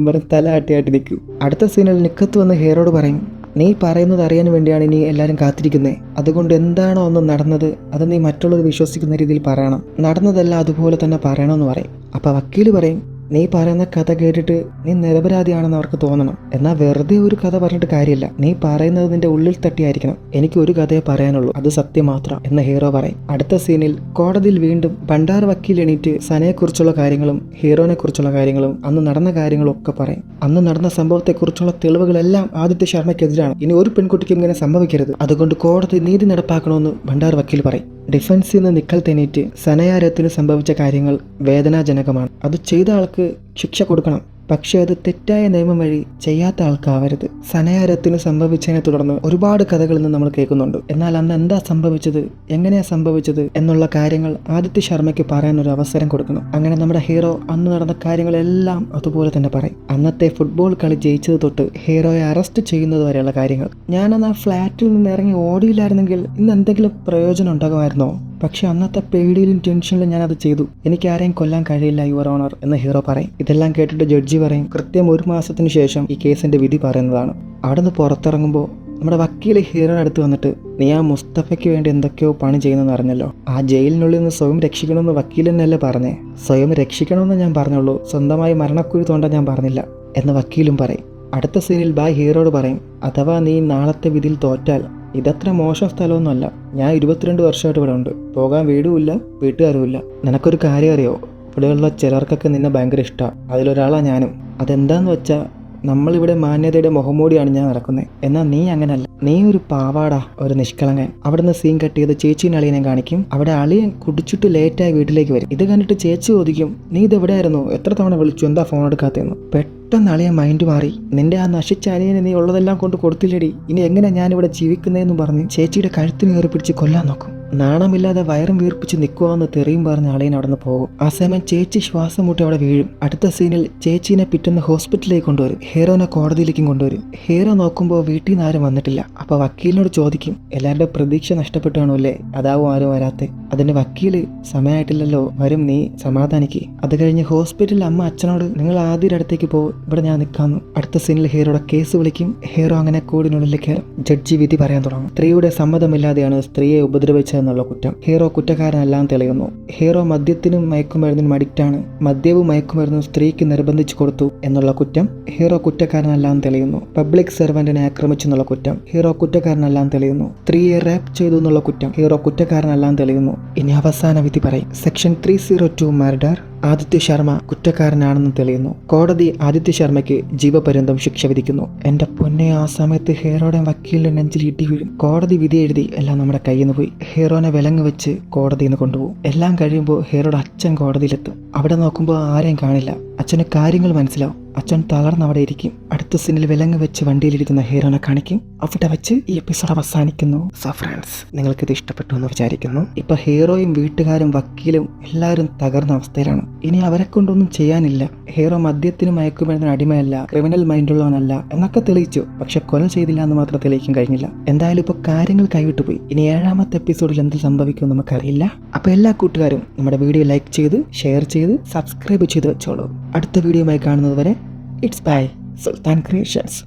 വെറും തല ആട്ടിയായിട്ട് നിൽക്കും. അടുത്ത സീനിൽ നിക്കത്ത് വന്ന് ഹീറോയോട് പറയും, നീ പറയുന്നത് അറിയാൻ വേണ്ടിയാണ് ഇനി എല്ലാവരും കാത്തിരിക്കുന്നത്. അതുകൊണ്ട് എന്താണോ ഒന്ന് നടന്നത് അത് നീ മറ്റുള്ളവർ വിശ്വസിക്കുന്ന രീതിയിൽ പറയണം, നടന്നതെല്ലാം അതുപോലെ തന്നെ പറയണമെന്ന് പറയും. അപ്പോൾ വക്കീൽ പറയും, നീ പറയുന്ന കഥ കേട്ടിട്ട് നീ നിരപരാധിയാണെന്ന് അവർക്ക് തോന്നണം, എന്നാൽ വെറുതെ ഒരു കഥ പറഞ്ഞിട്ട് കാര്യമില്ല, നീ പറയുന്നത് നിന്റെ ഉള്ളിൽ തട്ടിയായിരിക്കണം, എനിക്ക് ഒരു കഥയെ പറയാനുള്ളൂ, അത് സത്യം മാത്രം എന്ന് ഹീറോ പറയും. അടുത്ത സീനിൽ കോടതിയിൽ വീണ്ടും ഭണ്ഡാർ വക്കീൽ എണീറ്റ് സനയെക്കുറിച്ചുള്ള കാര്യങ്ങളും ഹീറോനെ കുറിച്ചുള്ള കാര്യങ്ങളും അന്ന് നടന്ന കാര്യങ്ങളും ഒക്കെ പറയും. അന്ന് നടന്ന സംഭവത്തെക്കുറിച്ചുള്ള തെളിവുകളെല്ലാം ആദിത്യ ശർമ്മയ്ക്കെതിരാണ്. ഇനി ഒരു പെൺകുട്ടിക്കും ഇങ്ങനെ സംഭവിക്കരുത്, അതുകൊണ്ട് കോടതി നീതി നടപ്പാക്കണമെന്ന് ഭണ്ഡാർ വക്കീൽ പറയും. ഡിഫൻസിൽ നിന്ന് നിക്കൽ തെന്നീറ്റ് സനയാരത്തിന് സംഭവിച്ച കാര്യങ്ങൾ വേദനാജനകമാണ്. അത് ചെയ്ത ആൾക്ക് ശിക്ഷ കൊടുക്കണം, പക്ഷേ അത് തെറ്റായ നിയമം വഴി ചെയ്യാത്ത ആൾക്കാവരുത്. സനയാരത്തിന് സംഭവിച്ചതിനെ തുടർന്ന് ഒരുപാട് കഥകളിൽ നിന്ന് നമ്മൾ കേൾക്കുന്നുണ്ട്. എന്നാൽ അന്ന് എന്താ സംഭവിച്ചത്, എങ്ങനെയാ സംഭവിച്ചത് എന്നുള്ള കാര്യങ്ങൾ ആദിത്യ ശർമ്മയ്ക്ക് പറയാൻ ഒരു അവസരം കൊടുക്കണം. അങ്ങനെ നമ്മുടെ ഹീറോ അന്ന് നടന്ന കാര്യങ്ങളെല്ലാം അതുപോലെ തന്നെ പറയും. അന്നത്തെ ഫുട്ബോൾ കളി ജയിച്ചത് തൊട്ട് ഹീറോയെ അറസ്റ്റ് ചെയ്യുന്നത് വരെയുള്ള കാര്യങ്ങൾ. ഞാനന്ന് ആ ഫ്ലാറ്റിൽ നിന്ന് ഇറങ്ങി ഓടിയില്ലായിരുന്നെങ്കിൽ ഇന്ന് എന്തെങ്കിലും പ്രയോജനം ഉണ്ടാകുമായിരുന്നോ? പക്ഷെ അന്നത്തെ പേടിയിലും ടെൻഷനിലും ഞാനത് ചെയ്തു, എനിക്ക് ആരെയും കൊല്ലാൻ കഴിയില്ല യുവർ ഓണർ എന്ന് ഹീറോ പറയും. ഇതെല്ലാം കേട്ടിട്ട് ജഡ്ജി പറയും, കൃത്യം 1 മാസത്തിന് ശേഷം ഈ കേസിന്റെ വിധി പറയുന്നതാണ്. അവിടെ നിന്ന് പുറത്തിറങ്ങുമ്പോൾ നമ്മുടെ വക്കീൽ ഹീറോയുടെ അടുത്ത് വന്നിട്ട്, നീ ആ മുസ്തഫയ്ക്ക് വേണ്ടി എന്തൊക്കെയോ പണി ചെയ്യുന്നെന്ന് അറിഞ്ഞല്ലോ, ആ ജയിലിനുള്ളിൽ നിന്ന് സ്വയം രക്ഷിക്കണമെന്ന് വക്കീൽ തന്നെയല്ലേ പറഞ്ഞേ? സ്വയം രക്ഷിക്കണമെന്ന് ഞാൻ പറഞ്ഞുള്ളൂ, സ്വന്തമായി മരണക്കുഴി തോണ്ടാൻ ഞാൻ പറഞ്ഞില്ല എന്ന് വക്കീലും പറയും. അടുത്ത സീനിൽ ബായ് ഹീറോയോട് പറയും, അഥവാ നീ നാളത്തെ വിധിയിൽ തോറ്റാൽ ഇതത്ര മോശം സ്ഥലമൊന്നുമല്ല, ഞാൻ 22 വർഷമായിട്ട് ഇവിടെ ഉണ്ട്, പോകാൻ വീടുമില്ല വീട്ടുകാരുമില്ല. നിനക്കൊരു കാര്യം അറിയോ, ഇവിടെയുള്ള ചിലർക്കൊക്കെ നിന്നെ ഭയങ്കര ഇഷ്ടമാണ്, അതിലൊരാളാണ് ഞാനും. അതെന്താന്ന് വെച്ചാൽ നമ്മളിവിടെ മാന്യതയുടെ മുഖംമൂടിയാണ് ഞാൻ നടക്കുന്നത്, എന്നാൽ നീ അങ്ങനല്ല, നീ ഒരു പാവാടാ, ഒരു നിഷ്കളങ്കൻ. അവിടെ നിന്ന് സീൻ കട്ട് ചെയ്ത് ചേച്ചീനെ അളിയനെ കാണിക്കും. അവിടെ അളിയൻ കുടിച്ചിട്ട് ലേറ്റായി വീട്ടിലേക്ക് വരും. ഇത് കണ്ടിട്ട് ചേച്ചി ചോദിക്കും, നീ ഇതെവിടെയായിരുന്നു, എത്ര തവണ വിളിച്ചു, എന്താ ഫോൺ എടുക്കാത്തതെന്ന്. പെട്ടെന്ന് അളിയൻ മൈൻഡ് മാറി, നിന്റെ ആ നശിച്ച അനിയനെ നീ ഉള്ളതെല്ലാം കൊണ്ട് കൊടുത്തില്ലടി, ഇനി എങ്ങനെ ഞാനിവിടെ ജീവിക്കുന്നതെന്ന് പറഞ്ഞ് ചേച്ചിയുടെ കഴുത്തിന് കയറി പിടിച്ച് കൊല്ലാൻ നോക്കും. നാണമില്ലാതെ വയറും വീർപ്പിച്ച് നിൽക്കുവാന്ന് തെറിയും പറഞ്ഞ് അളിയൻ അവിടെ നിന്ന് പോകും. ആ സമയം ചേച്ചി ശ്വാസം മുട്ടി അവിടെ വീഴും. അടുത്ത സീനിൽ ചേച്ചീനെ പിറ്റേന്ന് ഹോസ്പിറ്റലിലേക്ക് കൊണ്ടുവരും. ഹീറോനെ കോടതിയിലേക്കും കൊണ്ടുവരും. ഹീറോ നോക്കുമ്പോൾ വീട്ടിൽ നിന്ന് ആരും വന്നിട്ടില്ല. അപ്പോൾ വക്കീലിനോട് ചോദിക്കും, എല്ലാവരുടെ പ്രതീക്ഷ നഷ്ടപ്പെട്ടു കാണുമല്ലേ, അതാവും ആരും വരാത്തെ? അതിന് വക്കീല്, സമയമായിട്ടില്ലല്ലോ, വരും, നീ സമാധാനിക്ക്. അത് കഴിഞ്ഞ് ഹോസ്പിറ്റലിൽ അമ്മ അച്ഛനോട്, നിങ്ങൾ ആദ്യം അടുത്തേക്ക് പോകും, ഇവിടെ ഞാൻ നിൽക്കാമെന്ന്. അടുത്ത സീനിൽ ഹീറോയുടെ കേസ് വിളിക്കും. ഹീറോ അങ്ങനെ കൂടിനുള്ളിൽ കയറും. ജഡ്ജി വിധി പറയാൻ തുടങ്ങും. സ്ത്രീയുടെ സമ്മതമില്ലാതെയാണ് സ്ത്രീയെ ഉപദ്രവിച്ച എന്നുള്ള കുറ്റം. ഹീറോ കുറ്റക്കാരനെല്ലാം തെളിയുന്നു. ഹീറോ മദ്യത്തിനും മയക്കുമരുന്നിനും അഡിക്റ്റാണ്, മദ്യവും മയക്കുമരുന്നും സ്ത്രീക്ക് നിർബന്ധിച്ചു കൊടുത്തു എന്നുള്ള കുറ്റം ഹീറോ കുറ്റക്കാരനെല്ലാം തെളിയുന്നു. പബ്ലിക് സെർവന്റിനെ ആക്രമിച്ചു എന്നുള്ള കുറ്റം ഹീറോ കുറ്റക്കാരനെല്ലാം തെളിയുന്നു. സ്ത്രീയെ റേപ്പ് ചെയ്തു എന്നുള്ള കുറ്റം ഹീറോ കുറ്റക്കാരനെല്ലാം തെളിയുന്നു. ഇനി അവസാന വിധി പറയും. സെക്ഷൻ 302 മർഡർ ആദിത്യ ശർമ്മ കുറ്റക്കാരനാണെന്ന് തെളിയുന്നു. കോടതി ആദിത്യ ശർമ്മയ്ക്ക് ജീവപര്യന്തം ശിക്ഷ വിധിക്കുന്നു. എന്റെ പൊന്നെ, ആ സമയത്ത് ഹീറോയുടെ വക്കീലിന്റെ നെഞ്ചിൽ ഇടി വീഴും. കോടതി വിധി എഴുതി എല്ലാം നമ്മുടെ കയ്യിൽ നിന്ന് പോയി. ഹീറോനെ വിലങ്ങ് വെച്ച് കോടതിയിൽ നിന്ന് കൊണ്ടുപോകും. എല്ലാം കഴിയുമ്പോൾ ഹീറോയുടെ അച്ഛൻ കോടതിയിലെത്തും. അവിടെ നോക്കുമ്പോൾ ആരെയും കാണില്ല. അച്ഛന് കാര്യങ്ങൾ മനസ്സിലാവും. അച്ഛൻ തളർന്ന് അവിടെ ഇരിക്കും. അടുത്ത സീനിൽ വിലങ്ങ് വെച്ച് വണ്ടിയിലിരിക്കുന്ന ഹീറോനെ കാണിക്കും. അവിടെ വെച്ച് ഈ എപ്പിസോഡ് അവസാനിക്കുന്നു. സോ ഫ്രണ്ട്സ്, നിങ്ങൾക്കിത് ഇഷ്ടപ്പെട്ടു എന്ന് വിചാരിക്കുന്നു. ഇപ്പൊ ഹീറോയും വീട്ടുകാരും വക്കീലും എല്ലാവരും തകർന്ന അവസ്ഥയിലാണ്. ഇനി അവരെ കൊണ്ടൊന്നും ചെയ്യാനില്ല. ഹീറോ മദ്യത്തിനും മയക്കുമരുന്നിനും അടിമയല്ല, ക്രിമിനൽ മൈൻഡുള്ളവനല്ല എന്നൊക്കെ തെളിയിച്ചു. പക്ഷെ കൊല ചെയ്തില്ല എന്ന് മാത്രം തെളിയിക്കാൻ കഴിഞ്ഞില്ല. എന്തായാലും ഇപ്പൊ കാര്യങ്ങൾ കൈവിട്ടു പോയി. ഇനി 7ാമത്തെ എപ്പിസോഡിൽ എന്ത് സംഭവിക്കും നമുക്കറിയില്ല. അപ്പൊ എല്ലാ കൂട്ടുകാരും നമ്മുടെ വീഡിയോ ലൈക്ക് ചെയ്ത് ഷെയർ ചെയ്ത് സബ്സ്ക്രൈബ് ചെയ്ത് വെച്ചോളൂ. അടുത്ത വീഡിയോയുമായി കാണുന്നത് വരെ ഇറ്റ്സ് ബൈ സുൽത്താൻ ക്രിയേഷൻസ്.